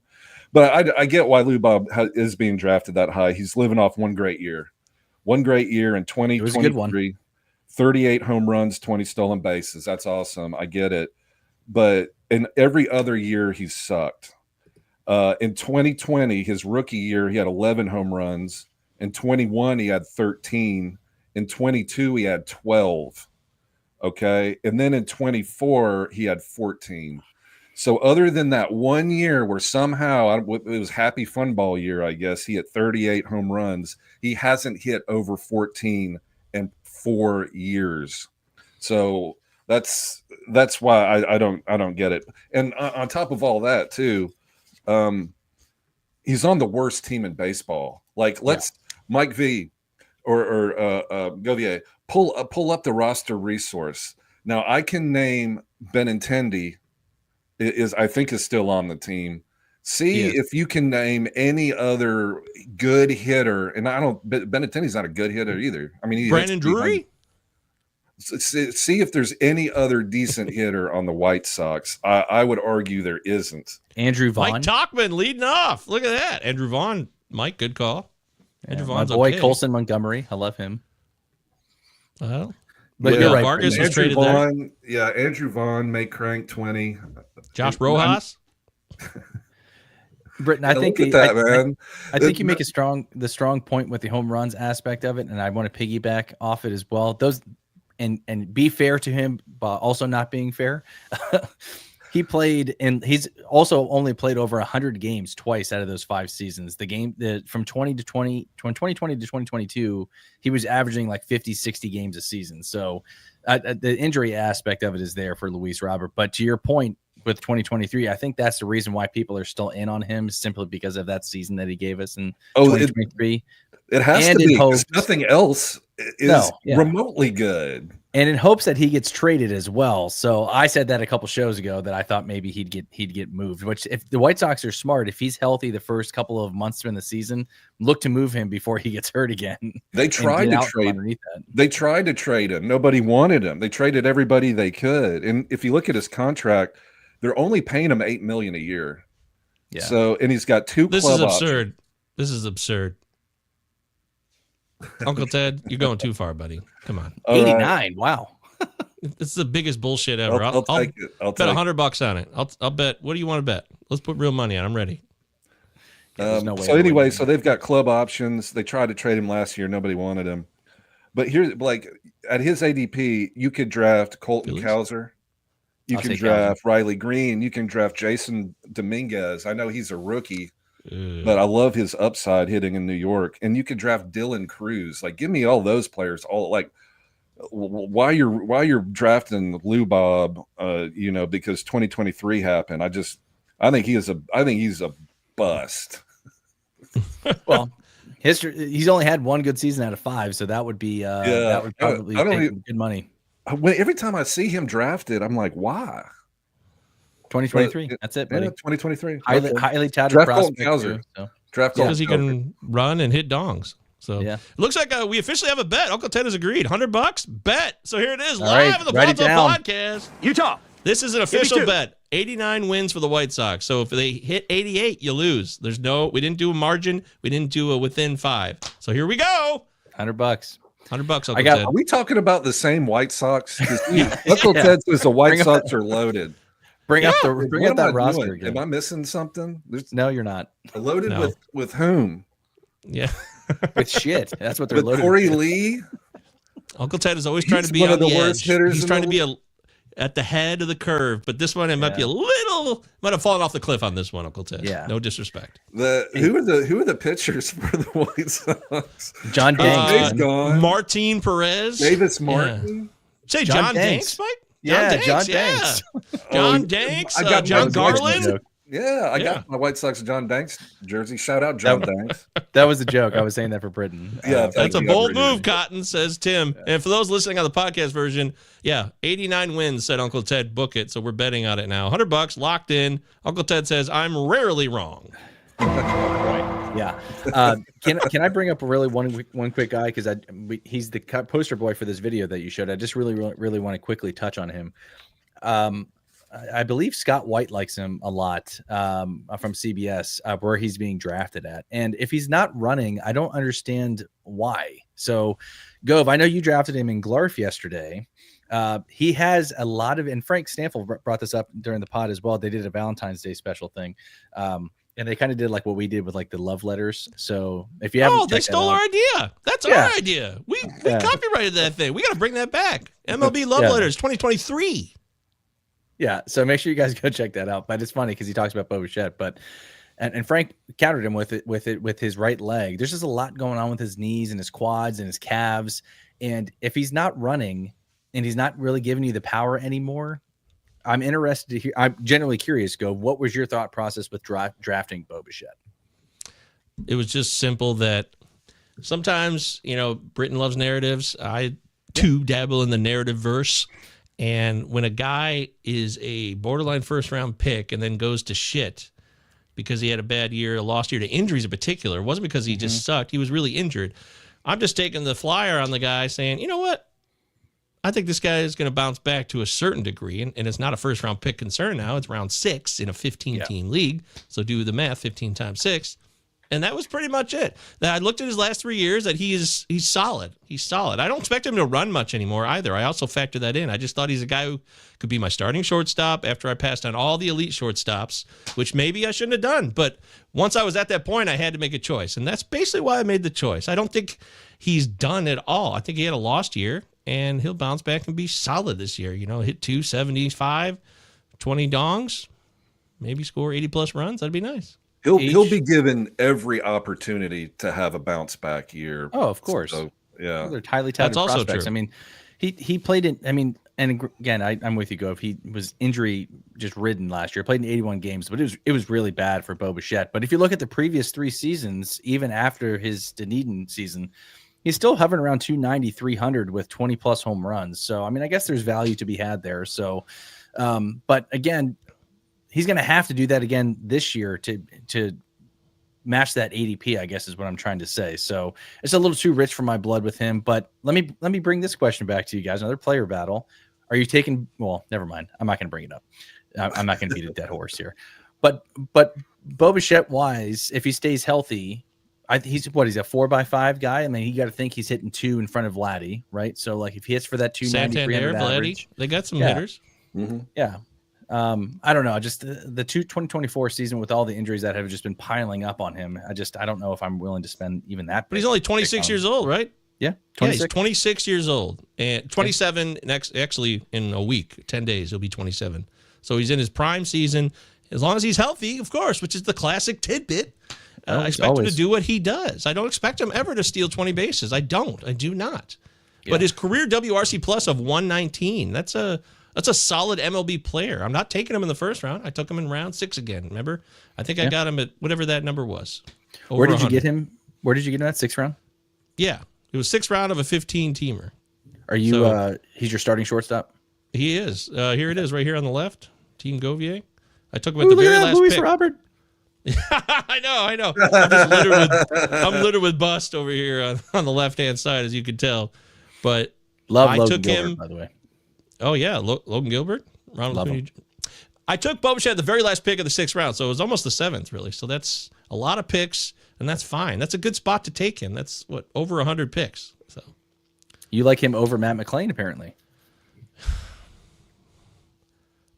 But I get why Lou Bob is being drafted that high. He's living off one great year in 2023. 38 home runs, 20 stolen bases. That's awesome. I get it. But in every other year, he's sucked. In 2020, his rookie year, he had 11 home runs. In 21, he had 13. In 22, he had 12. Okay. And then in 24, he had 14. So other than that one year where somehow it was happy fun ball year, I guess, he hit 38 home runs, he hasn't hit over 14 in 4 years. So that's why I don't get it. And on top of all that too, he's on the worst team in baseball. Like Mike V or Govier pull up the roster resource. Now I can name Benintendi is still on the team. See if you can name any other good hitter, and Benintendi's not a good hitter either. I mean, Brandon Drury. See if there's any other decent hitter on the White Sox. I would argue there isn't. Andrew Vaughn, Mike Tauchman leading off. Look at that, Andrew Vaughn. Mike, good call. Andrew Vaughn's my boy okay. Colson Montgomery. I love him. Well, but you're right. Vargas was traded Vaughn, there. Yeah, Andrew Vaughn made crank 20. Josh Rojas. Britton, I think man. I think you make the strong point with the home runs aspect of it, and I want to piggyback off it as well. Those and be fair to him, but also not being fair. He played, and he's also only played over 100 games twice out of those 5 seasons. From 2020 to 2022, he was averaging like 50, 60 games a season. So the injury aspect of it is there for Luis Robert. But to your point with 2023, I think that's the reason why people are still in on him, simply because of that season that he gave us in 2023. It has to be. Nothing else is remotely good. And in hopes that he gets traded as well. So I said that a couple shows ago that I thought maybe he'd get moved. Which, if the White Sox are smart, if he's healthy the first couple of months in the season, look to move him before he gets hurt again. They tried to trade. They tried to trade him. Nobody wanted him. They traded everybody they could. And if you look at his contract, they're only paying him $8 million a year. Yeah. So, and he's got 2 club options. Absurd. This is absurd. Uncle Ted, you're going too far, buddy. Come on. 89. Right. Wow. This is the biggest bullshit ever. I'll take it. I'll bet $100 on it. I'll bet. What do you want to bet? Let's put real money on. I'm ready. So they've got club options. They tried to trade him last year. Nobody wanted him. But here, like at his ADP, you could draft Colton Cowser. You can draft Riley Greene. You can draft Jason Dominguez. I know he's a rookie. But I love his upside hitting in New York. And you could draft Dylan Cruz. Like, give me all those players. All like, why you're drafting Lou Bob? Because 2023 happened. I think he's a bust. Well, he's only had 1 good season out of 5, so that would be that would probably take good money. Every time I see him drafted, I'm like, why? 2023. That's it, buddy. 2023. Highly touted draft prospect. Draft because he can run and hit dongs. So it looks like we officially have a bet. Uncle Ted has agreed. $100 bet. So here it is, live on the Pallazzo podcast. Utah. This is an official bet. 89 wins for the White Sox. So if they hit 88, you lose. We didn't do a margin. We didn't do a within 5. So here we go. $100. $100. Uncle Ted. Are we talking about the same White Sox? Uncle Ted says the White Sox are loaded. Bring up that roster again. Am I missing something? No, you're not. Loaded with whom? Yeah. With shit. That's what they're loaded Corey with. Lee. Uncle Ted is always trying to be on the edge. He's trying to be at the head of the curve, but this one it might be might have fallen off the cliff on this one, Uncle Ted. Yeah. No disrespect. Who are the pitchers for the White Sox? John Danks. Gone. Martin Perez. Davis Martin. Yeah. Say John Danks, Mike? John Danks. John Danks. I got John Garland. Yeah, I got my White Sox John Danks jersey. Shout out John Danks. That was a joke. I was saying that for Brenton. Yeah, that's a bold move, Cotton, says Tim. Yeah. And for those listening on the podcast version, 89 wins, said Uncle Ted. Book it. So we're betting on it now. $100 locked in. Uncle Ted says, I'm rarely wrong. Right. Yeah. Can I bring up one quick guy, because he's the poster boy for this video that you showed. I just really want to quickly touch on him. I believe Scott White likes him a lot from CBS, where he's being drafted at. And if he's not running, I don't understand why. So, Gove, I know you drafted him in Glarf yesterday. He has a lot of, and Frank Stanfield brought this up during the pod as well. They did a Valentine's Day special thing. And they kind of did like what we did with like the love letters. So if you haven't, they stole our idea. That's our idea. We copyrighted that thing. We got to bring that back. MLB love letters 2023. Yeah, so make sure you guys go check that out. But it's funny because he talks about Bo Bichette, but and Frank countered him with his right leg. There's just a lot going on with his knees and his quads and his calves. And if he's not running and he's not really giving you the power anymore, I'm interested to hear. I'm genuinely curious. What was your thought process with drafting Bo Bichette? It was just simple that sometimes, Britton loves narratives. I too dabble in the narrative verse. And when a guy is a borderline first round pick and then goes to shit because he had a bad year, a lost year to injuries in particular, it wasn't because he just sucked. He was really injured. I'm just taking the flyer on the guy saying, you know what? I think this guy is going to bounce back to a certain degree. And it's not a first round pick concern now. It's round 6 in a 15 team league. So do the math, 15 times 6. And that was pretty much it. I looked at his last 3 years that he's solid. He's solid. I don't expect him to run much anymore either. I also factor that in. I just thought he's a guy who could be my starting shortstop after I passed on all the elite shortstops, which maybe I shouldn't have done. But once I was at that point, I had to make a choice. And that's basically why I made the choice. I don't think he's done at all. I think he had a lost year, and he'll bounce back and be solid this year. Hit 275, 20 dongs, maybe score 80-plus runs. That'd be nice. He'll be given every opportunity to have a bounce back year. Oh, of course. So, yeah. Well, they're highly touted That's also prospects. true. I mean, he played in. I mean, and again, I'm with you, Gove. He was injury just ridden last year. Played in 81 games, but it was really bad for Bo Bichette. But if you look at the previous 3 seasons, even after his Dunedin season, he's still hovering around 290, 300 with 20-plus home runs. So, I mean, I guess there's value to be had there. So, but again, he's going to have to do that again this year to match that ADP, I guess is what I'm trying to say. So it's a little too rich for my blood with him. But let me bring this question back to you guys. Another player battle. Are you taking? Well, never mind. I'm not going to bring it up. I'm not going to beat a dead horse here. But Bo Bichette wise, if he stays healthy, he's a 4x5 guy. I mean, you got to think he's hitting 2 in front of Vladdy, right? So like if he hits for that 290, Santander, Vladdy, they got some hitters. Mm-hmm. Yeah. I don't know. Just the 2024 season with all the injuries that have just been piling up on him. I don't know if I'm willing to spend even that. But he's only 26 years old, right? Yeah. 26? He's 26 years old and 27 actually in a week, 10 days, he'll be 27. So he's in his prime season. As long as he's healthy, of course, which is the classic tidbit. I expect him to do what he does. I don't expect him ever to steal 20 bases. I do not. Yeah. But his career WRC plus of 119, that's a solid MLB player. I'm not taking him in the first round. I took him in round 6 again. Remember? I think I got him at whatever that number was. Where did you get him? Where did you get him at? 6th round? Yeah. It was 6th round of a 15-teamer. Are you he's your starting shortstop? He is. Here it is right here on the left. Team Govier. I took him at the very last pick. Robert. I know. I'm littered with bust over here on the left-hand side, as you can tell. But Logan Gilbert, by the way. Oh, yeah. Logan Gilbert. I took Bo Bichette at the very last pick of the 6th round, so it was almost the 7th, really. So that's a lot of picks, and that's fine. That's a good spot to take him. That's, over 100 picks. So you like him over Matt McLain, apparently.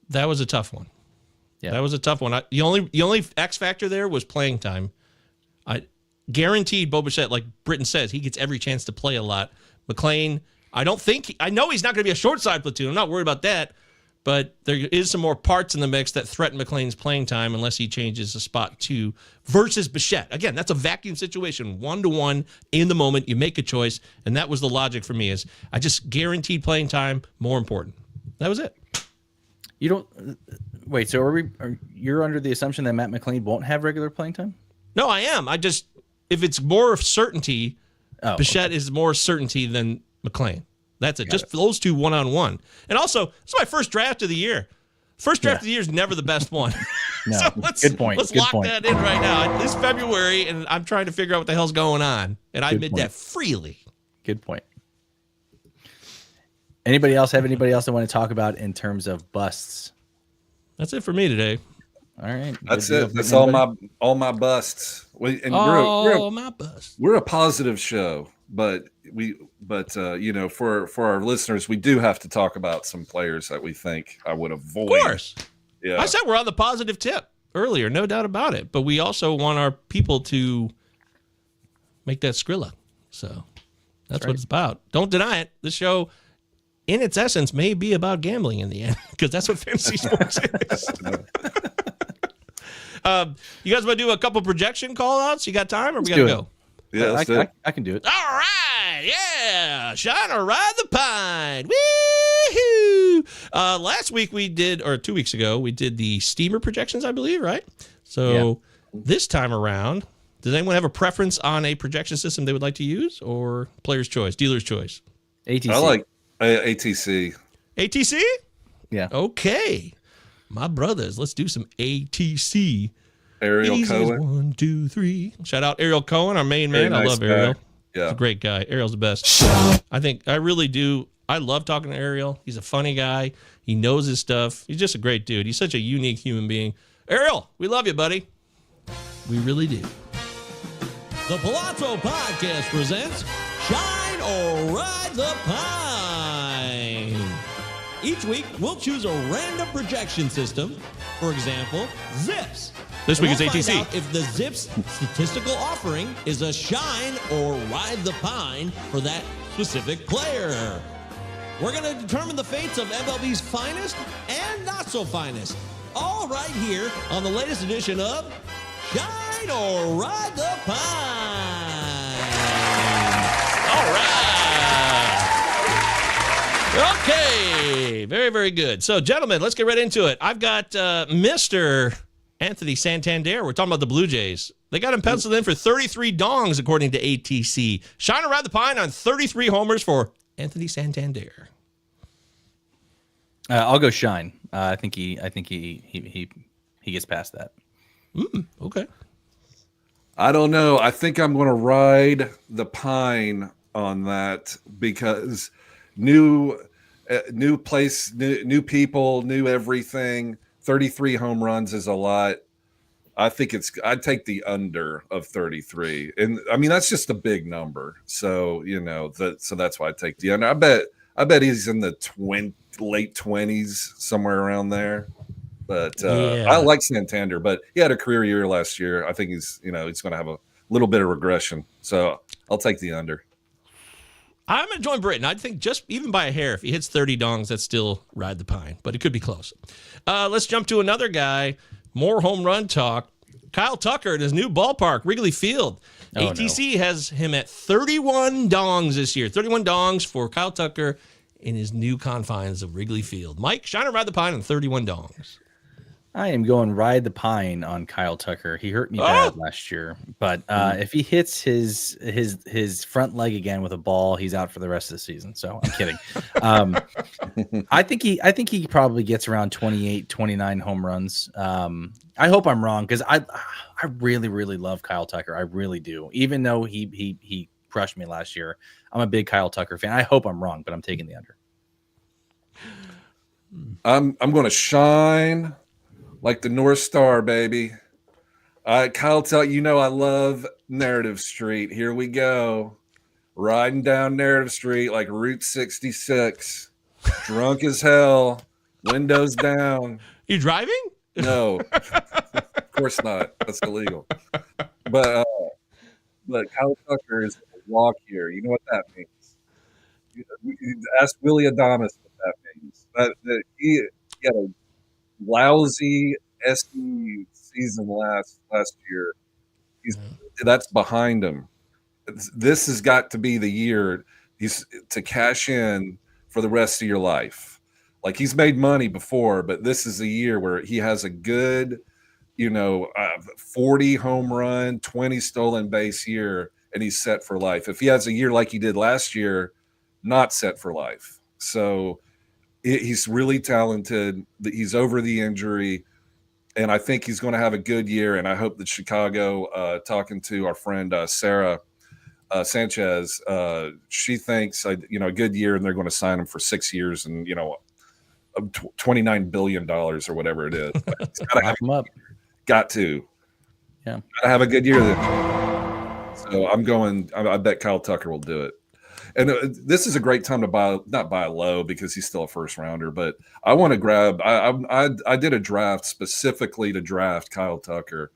That was a tough one. Yeah. That was a tough one. The only X factor there was playing time. I guaranteed Bo Bichette, like Britton says, he gets every chance to play a lot. McLain, I know he's not going to be a short side platoon. I'm not worried about that. but there is some more parts in the mix that threaten McLain's playing time unless he changes the spot to versus Bichette. Again, that's a vacuum situation, 1-to-1 in the moment. You make a choice, and that was the logic for me. Is I just guaranteed playing time more important. That was it. You don't wait. So you're under the assumption that Matt McLain won't have regular playing time? No, I am. If it's more certainty, Bichette is more certainty than McLain. That's it. Just those two 1-on-1. And also, this is my first draft of the year. First draft of the year is never the best one. No. So let's lock that in right now. It's February, and I'm trying to figure out what the hell's going on. And I admit that freely. Good point. Anybody else have anybody else I want to talk about in terms of busts? That's it for me today. All right. That's it. That's all my busts. My busts. We're a positive show, but for our listeners, we do have to talk about some players that we think I would avoid. Of course. Yeah. I said we're on the positive tip earlier, no doubt about it. But we also want our people to make that Skrilla. So that's what it's about. Don't deny it. This show, in its essence, may be about gambling in the end, because that's what fantasy sports is. You guys want to do a couple projection call-outs? You got time, or we got to go? Yeah, I can do it. All right, yeah. Shine or ride the pine. Woo-hoo! Last week we did, or 2 weeks ago, we did the steamer projections, I believe, right? So this time around, does anyone have a preference on a projection system they would like to use, or player's choice, dealer's choice? ATC. I like ATC. ATC? Yeah. Okay. My brothers, let's do some ATC. Ariel Easy as Cohen. 1, 2, 3. Shout out Ariel Cohen, our main man. Very I nice love guy. Ariel. Yeah. He's a great guy. Ariel's the best. I really do. I love talking to Ariel. He's a funny guy. He knows his stuff. He's just a great dude. He's such a unique human being. Ariel, we love you, buddy. We really do. The Pallazzo Podcast presents Shine or Ride the Pine. Each week, we'll choose a random projection system. For example, Zips. This week is We'll ATC. find out if the Zips statistical offering is a shine or ride the pine for that specific player. We're going to determine the fates of MLB's finest and not so finest. All right here on the latest edition of Shine or Ride the Pine. All right. Okay. Very, very good. So, gentlemen, let's get right into it. I've got Mr. Anthony Santander. We're talking about the Blue Jays. They got him penciled in for 33 dongs, according to ATC. Shine or ride the pine on 33 homers for Anthony Santander. I'll go shine. I think he gets past that. Okay. I don't know. I think I'm going to ride the pine on that because new place, new people, new everything. 33 home runs is a lot. I think I'd take the under of 33. And I mean, that's just a big number. So, so that's why I take the under. I bet he's in the late 20s, somewhere around there. But I like Santander, but he had a career year last year. I think he's going to have a little bit of regression. So I'll take the under. I'm going to join Brenton. I think just even by a hair, if he hits 30 dongs, that's still ride the pine, but it could be close. Let's jump to another guy. More home run talk. Kyle Tucker at his new ballpark, Wrigley Field. ATC has him at 31 dongs this year. 31 dongs for Kyle Tucker in his new confines of Wrigley Field. Mike, shine or ride the pine on 31 dongs? I am going ride the pine on Kyle Tucker. He hurt me bad last year, but if he hits his front leg again with a ball, he's out for the rest of the season. So I'm kidding. I think he probably gets around 28, 29 home runs. I hope I'm wrong because I really, really love Kyle Tucker. I really do. Even though he crushed me last year, I'm a big Kyle Tucker fan. I hope I'm wrong, but I'm taking the under. I'm going to shine like the North Star, baby. Kyle Tucker, I love Narrative Street. Here we go. Riding down Narrative Street like Route 66. Drunk as hell. Windows down. You driving? No. Of course not. That's illegal. But Kyle Tucker is a walk here. You know what that means. Ask Willy Adamas what that means. He had a lousy SE season last year. That's behind him. This has got to be the year he's to cash in for the rest of your life. Like, he's made money before, but this is a year where he has a good, 40 home run, 20 stolen base year, and he's set for life. If he has a year like he did last year, not set for life. So he's really talented. He's over the injury, and I think he's going to have a good year. And I hope that Chicago, talking to our friend Sarah Sanchez, she thinks a good year, and they're going to sign him for 6 years and $29 billion or whatever it is. He's got to have him up. Got to, got to have a good year then. So I bet Kyle Tucker will do it. And this is a great time to not buy Lowe because he's still a first rounder, but I want to grab. I did a draft specifically to draft Kyle Tucker,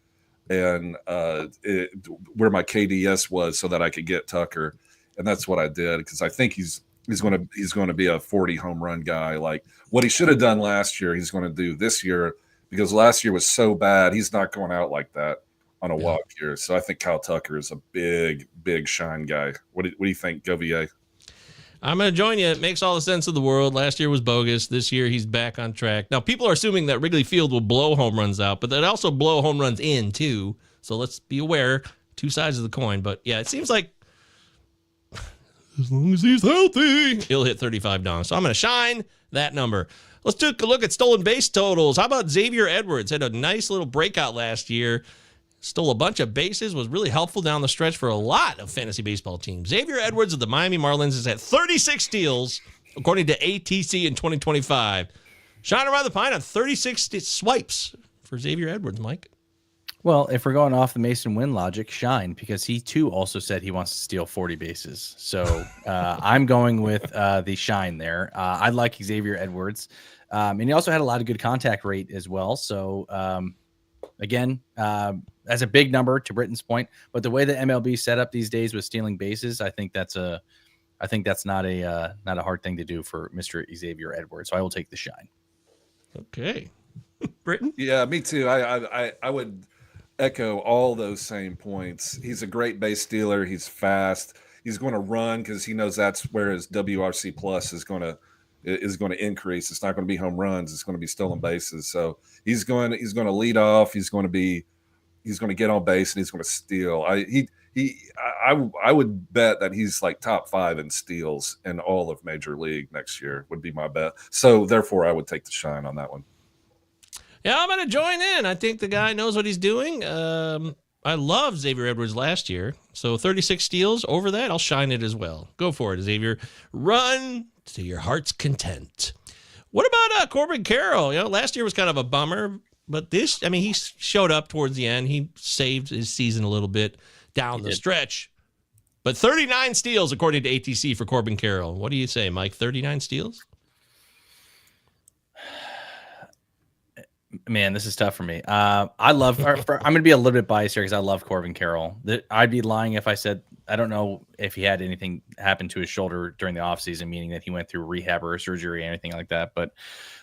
and where my KDS was so that I could get Tucker, and that's what I did because I think he's going to be a 40 home run guy. Like what he should have done last year, he's going to do this year because last year was so bad. He's not going out like that on a walk here. So I think Kyle Tucker is a big shine guy. What do you think, Xavier? I'm going to join you. It makes all the sense of the world. Last year was bogus. This year he's back on track. Now, people are assuming that Wrigley Field will blow home runs out, but they'll also blow home runs in, too. So let's be aware. Two sides of the coin. But, yeah, it seems like as long as he's healthy, he'll hit 35 dongs. So I'm going to shine that number. Let's take a look at stolen base totals. How about Xavier Edwards? Had a nice little breakout last year. Stole a bunch of bases, was really helpful down the stretch for a lot of fantasy baseball teams. Xavier Edwards of the Miami Marlins is at 36 steals, according to ATC in 2025. Shine around the pine on 36 swipes for Xavier Edwards, Mike. Well, if we're going off the Masyn Winn logic, shine, because he too also said he wants to steal 40 bases. So I'm going with the shine there. I like Xavier Edwards. And he also had a lot of good contact rate as well. So again, that's a big number to Britton's point, but the way the MLB set up these days with stealing bases, I think that's not a hard thing to do for Mr. Xavier Edwards. So I will take the shine. Okay. Britton? Yeah, me too. I would echo all those same points. He's a great base stealer. He's fast. He's going to run because he knows that's where his WRC plus is going to increase. It's not going to be home runs. It's going to be stolen bases. So he's going to lead off. He's going to get on base and he's going to steal. I would bet that he's like top 5 in steals in all of Major League next year would be my bet. So therefore I would take the shine on that one. Yeah, I'm going to join in. I think the guy knows what he's doing. I love Xavier Edwards last year. So 36 steals over that, I'll shine it as well. Go for it, Xavier. Run to your heart's content. What about Corbin Carroll? Last year was kind of a bummer, but he showed up towards the end. He saved his season a little bit down the stretch. But 39 steals, according to ATC, for Corbin Carroll. What do you say, Mike? 39 steals? Man, this is tough for me. I'm going to be a little bit biased here because I love Corbin Carroll. I'd be lying if I said I don't know if he had anything happen to his shoulder during the offseason, meaning that he went through rehab or surgery or anything like that. But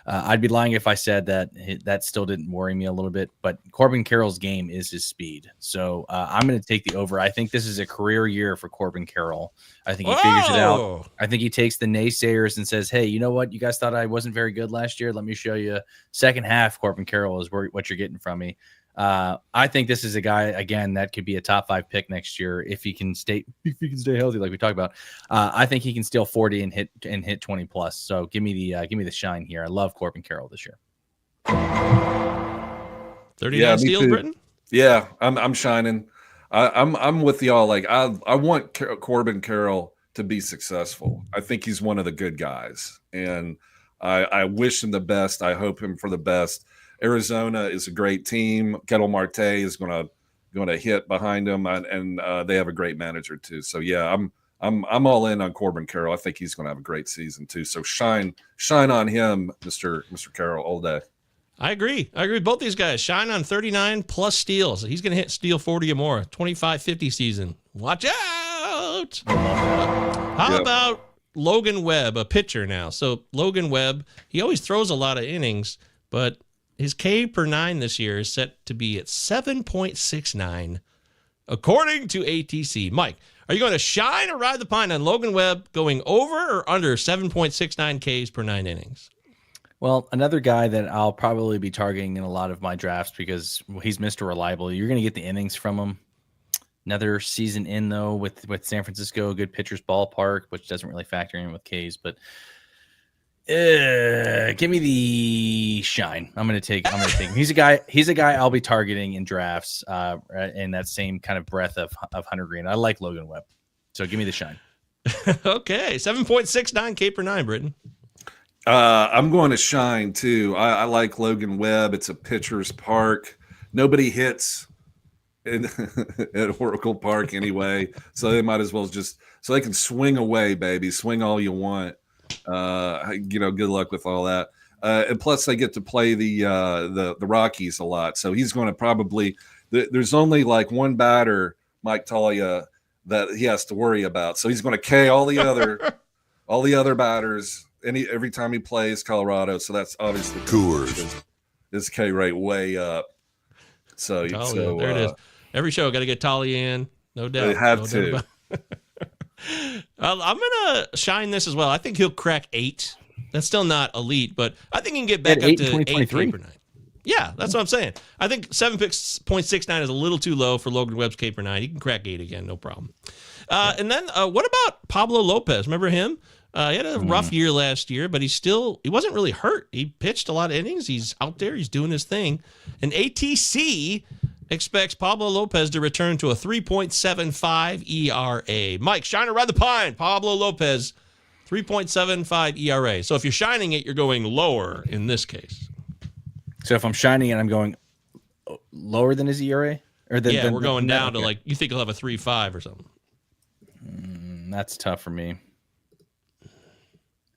I'd be lying if I said that still didn't worry me a little bit. But Corbin Carroll's game is his speed. So I'm going to take the over. I think this is a career year for Corbin Carroll. I think he figures it out. I think he takes the naysayers and says, hey, you know what? You guys thought I wasn't very good last year. Let me show you. Second half, Corbin Carroll is what you're getting from me. I think this is a guy, again, that could be a top 5 pick next year if he can stay healthy, like we talked about. I think he can steal 40 and hit 20 plus. So give me the shine here. I love Corbin Carroll this year. 39 steals, Britton? Yeah, I'm shining. I'm with y'all. Like I want Corbin Carroll to be successful. I think he's one of the good guys, and I wish him the best. I hope him for the best. Arizona is a great team. Ketel Marte is going to hit behind him, and they have a great manager too. So yeah, I'm all in on Corbin Carroll. I think he's going to have a great season too. So shine on him, Mr. Carroll, all day. I agree with both these guys. Shine on 39 plus steals. He's going to steal 40 or more. 25-50 season. Watch out. How about Logan Webb, a pitcher now. So Logan Webb, he always throws a lot of innings, but his K per 9 this year is set to be at 7.69, according to ATC. Mike, are you going to shine or ride the pine on Logan Webb going over or under 7.69 Ks per 9 innings? Well, another guy that I'll probably be targeting in a lot of my drafts because he's Mr. Reliable. You're going to get the innings from him. Another season in, though, with San Francisco, a good pitcher's ballpark, which doesn't really factor in with Ks, but give me the shine. I'm going to take him. He's a guy I'll be targeting in drafts in that same kind of breath of Hunter Greene. I like Logan Webb. So give me the shine. Okay. 7.69 K per 9, Brenton. I'm going to shine too. I like Logan Webb. It's a pitcher's park. Nobody hits at Oracle Park anyway, so they might as well so they can swing away, baby. Swing all you want. Good luck with all that. And plus, they get to play the Rockies a lot. So he's going to probably. There's only like one batter, Mike Talia, that he has to worry about. So he's going to K all the other batters. Every time he plays Colorado, so that's obviously Coors. His K rate way up. So there it is. Every show got to get Talia in, no doubt. They have to. I'm gonna shine this as well. I think he'll crack 8. That's still not elite, but I think he can get back up to 8 K per 9. Yeah, that's what I'm saying. I think 7.69 is a little too low for Logan Webb's K per 9. He can crack 8 again, no problem. And then what about Pablo Lopez? Remember him? He had a rough year last year, but he wasn't really hurt. He pitched a lot of innings. He's out there. He's doing his thing. And ATC expects Pablo Lopez to return to a 3.75 ERA. Mike, shine or ride the pine. Pablo Lopez, 3.75 ERA. So if you're shining it, you're going lower in this case. So if I'm shining it, I'm going lower than his ERA? We're going down to you think he'll have a 3.5 or something. That's tough for me.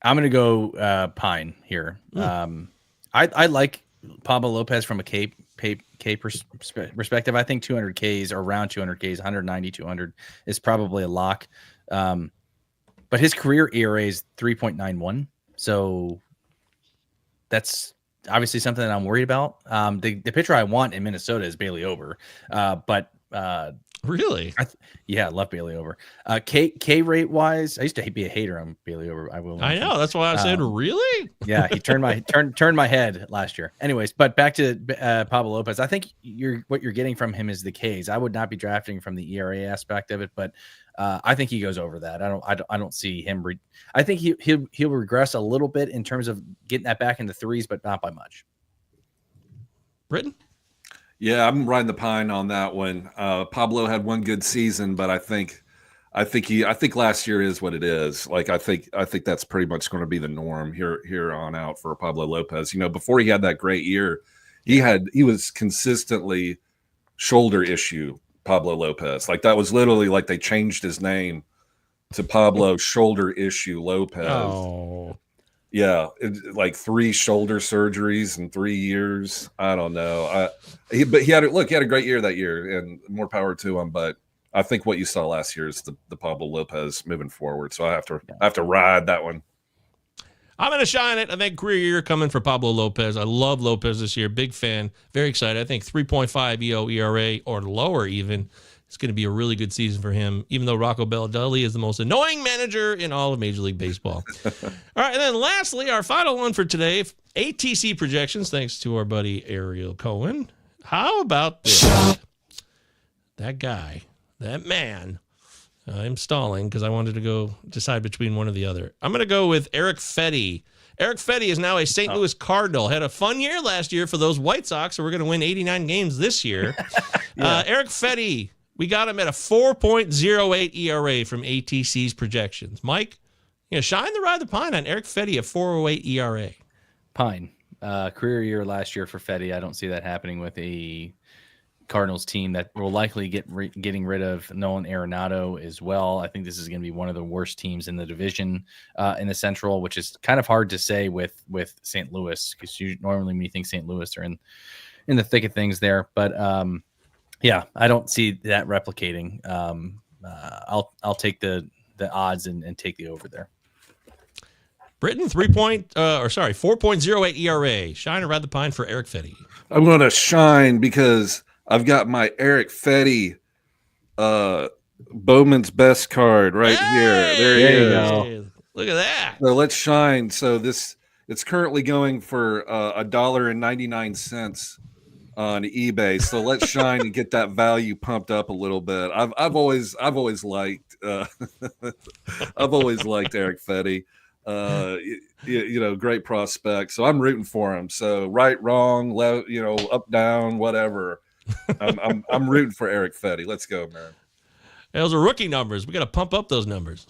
I'm going to go pine here. I like Pablo Lopez from a K perspective. I think 200 Ks or around 200 Ks, 190, 200 is probably a lock. But his career ERA is 3.91. So that's obviously something that I'm worried about. The pitcher I want in Minnesota is Bailey Over. Really? I love Bailey Over. K rate wise, I used to be a hater on Bailey Over. I know. That's why I said, really? Yeah, he turned my head last year. Anyways, but back to Pablo Lopez. I think what you're getting from him is the Ks. I would not be drafting from the ERA aspect of it, but I think he goes over that. I don't see him. I think he'll regress a little bit in terms of getting that back into threes, but not by much. Britton? Yeah, I'm riding the pine on that one. Pablo had one good season, but I think last year is what it is. Like I think that's pretty much going to be the norm here on out for Pablo Lopez. Before he had that great year, he was consistently shoulder issue Pablo Lopez. Like that was literally like they changed his name to Pablo Shoulder Issue Lopez. Oh. Yeah, like 3 shoulder surgeries in 3 years. I don't know. He had a great year that year, and more power to him. But I think what you saw last year is the Pablo Lopez moving forward. So I have to ride that one. I'm going to shine it. I think career year coming for Pablo Lopez. I love Lopez this year. Big fan. Very excited. I think 3.5 EO ERA or lower even. It's going to be a really good season for him, even though Rocco Baldelli is the most annoying manager in all of Major League Baseball. All right, and then lastly, our final one for today, ATC projections, thanks to our buddy Ariel Cohen. How about this? That guy, that man. I'm stalling because I wanted to go decide between one or the other. I'm going to go with Erick Fedde. Erick Fedde is now a St. Louis Cardinal. Had a fun year last year for those White Sox, so we're going to win 89 games this year. Erick Fedde. We got him at a 4.08 ERA from ATC's projections. Mike, shine the ride the pine on Erick Fedde, a 4.08 ERA. Pine. Career year last year for Fedde. I don't see that happening with a Cardinals team that will likely getting rid of Nolan Arenado as well. I think this is going to be one of the worst teams in the division in the Central, which is kind of hard to say with St. Louis because normally when you think St. Louis are in the thick of things there. But yeah, I don't see that replicating. I'll take the odds and take the over there. Brenton, 4.08 ERA. Shine or ride the pine for Erick Fedde. I'm going to shine because I've got my Erick Fedde Bowman's Best card right here. There you go. Look at that. So let's shine. So it's currently going for $1.99 on eBay. So let's shine and get that value pumped up a little bit. I've always liked I've always liked Erick Fedde. Great prospect. So I'm rooting for him. So right, wrong, left, up, down, whatever. I'm rooting for Erick Fedde. Let's go, man. Those are rookie numbers. We got to pump up those numbers.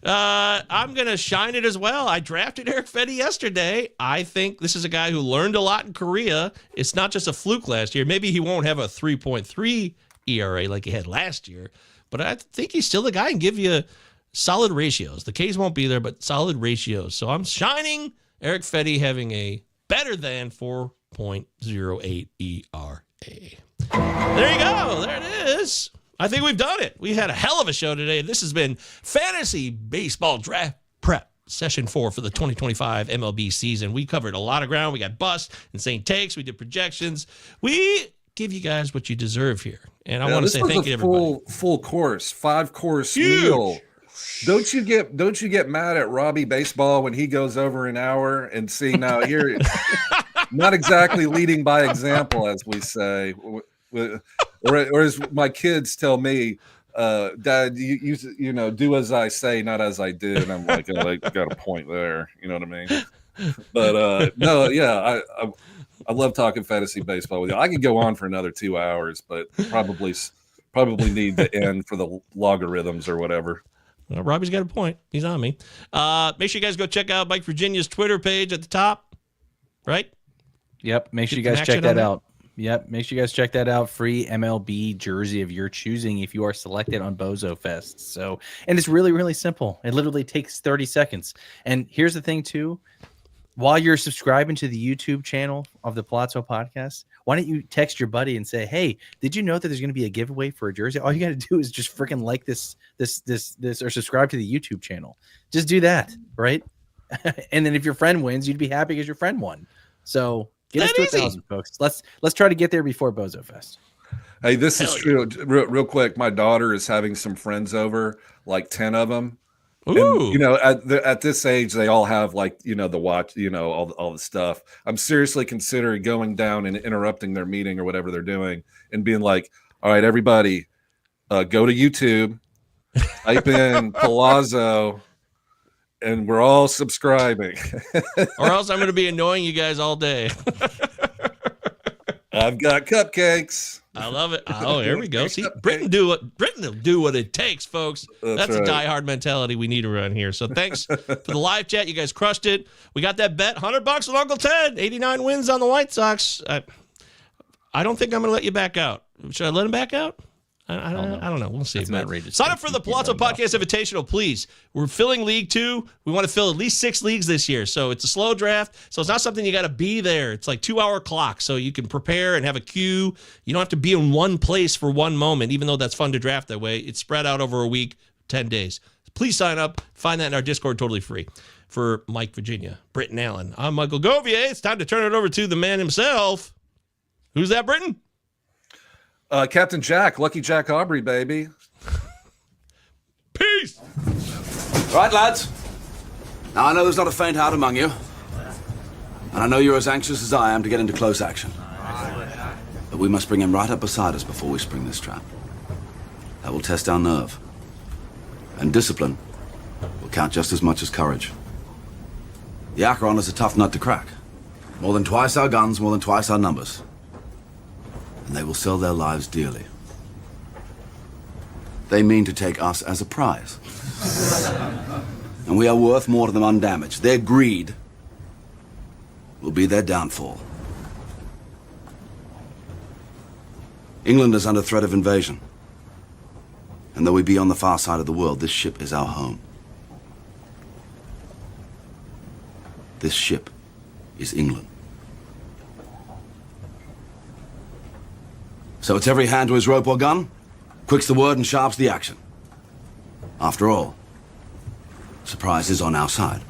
I'm going to shine it as well. I drafted Erick Fedde yesterday. I think this is a guy who learned a lot in Korea. It's not just a fluke last year. Maybe he won't have a 3.3 ERA like he had last year, but I think he's still the guy and give you solid ratios. The Ks won't be there, but solid ratios. So I'm shining Erick Fedde having a better than 4.08 ERA. There you go. There it is. I think we've done it. We had a hell of a show today. This has been Fantasy Baseball Draft Prep Session 4 for the 2025 MLB season. We covered a lot of ground. We got bust, insane takes. We did projections. We give you guys what you deserve here. And I want to say thank you to everybody. Full course, 5-course meal. Don't you get mad at Robbie Baseball when he goes over an hour and see now here, not exactly leading by example, as we say. Or as my kids tell me, Dad, you do as I say, not as I do. And I'm like, oh, they got a point there. You know what I mean? But no, yeah, I love talking fantasy baseball with you. I could go on for another 2 hours, but probably need to end for the logarithms or whatever. Well, Robbie's got a point. He's on me. Make sure you guys go check out Mike Virginia's Twitter page at the top. Right? Yep. Make sure you guys check that out. Yep. Make sure you guys check that out. Free MLB jersey of your choosing if you are selected on Bozo Fest. So, and it's really, really simple. It literally takes 30 seconds. And here's the thing too. While you're subscribing to the YouTube channel of the Pallazzo podcast, why don't you text your buddy and say, hey, did you know that there's going to be a giveaway for a jersey? All you got to do is just freaking like this, or subscribe to the YouTube channel. Just do that. Right. And then if your friend wins, you'd be happy because your friend won. So, get us to 1,000, folks. Let's try to get there before Bozo Fest. Hey, this is true. Real quick, my daughter is having some friends over, like 10 of them. Ooh. And, at this age, they all have the watch, all the stuff. I'm seriously considering going down and interrupting their meeting or whatever they're doing and being like, all right, everybody, go to YouTube, type in Pallazzo, and we're all subscribing. Or else I'm going to be annoying you guys all day. I've got cupcakes. I love it. Oh, here we go. See, Brenton will do what it takes, folks. That's right. A diehard mentality we need around here. So thanks for the live chat. You guys crushed it. We got that bet, $100 with Uncle Ted, 89 wins on the White Sox. I don't think I'm going to let you back out. Should I let him back out? I don't know. We'll see. Sign up for the Pallazzo Podcast Invitational, please. We're filling League 2. We want to fill at least 6 leagues this year. So it's a slow draft. So it's not something you got to be there. It's like 2-hour clock. So you can prepare and have a queue. You don't have to be in one place for one moment, even though that's fun to draft that way. It's spread out over a week, 10 days. Please sign up. Find that in our Discord, totally free. For Mike Virginia, Brenton Allen, I'm Michael Govier. It's time to turn it over to the man himself. Who's that, Brenton? Captain Jack, Lucky Jack Aubrey, baby. Peace. Right, lads. Now, I know there's not a faint heart among you. And I know you're as anxious as I am to get into close action. But we must bring him right up beside us before we spring this trap. That will test our nerve. And discipline will count just as much as courage. The Acheron is a tough nut to crack. More than twice our guns, more than twice our numbers. And they will sell their lives dearly. They mean to take us as a prize. And we are worth more to them undamaged. Their greed will be their downfall. England is under threat of invasion. And though we be on the far side of the world, this ship is our home. This ship is England. So it's every hand to his rope or gun, quick's the word and sharp's the action. After all, surprise is on our side.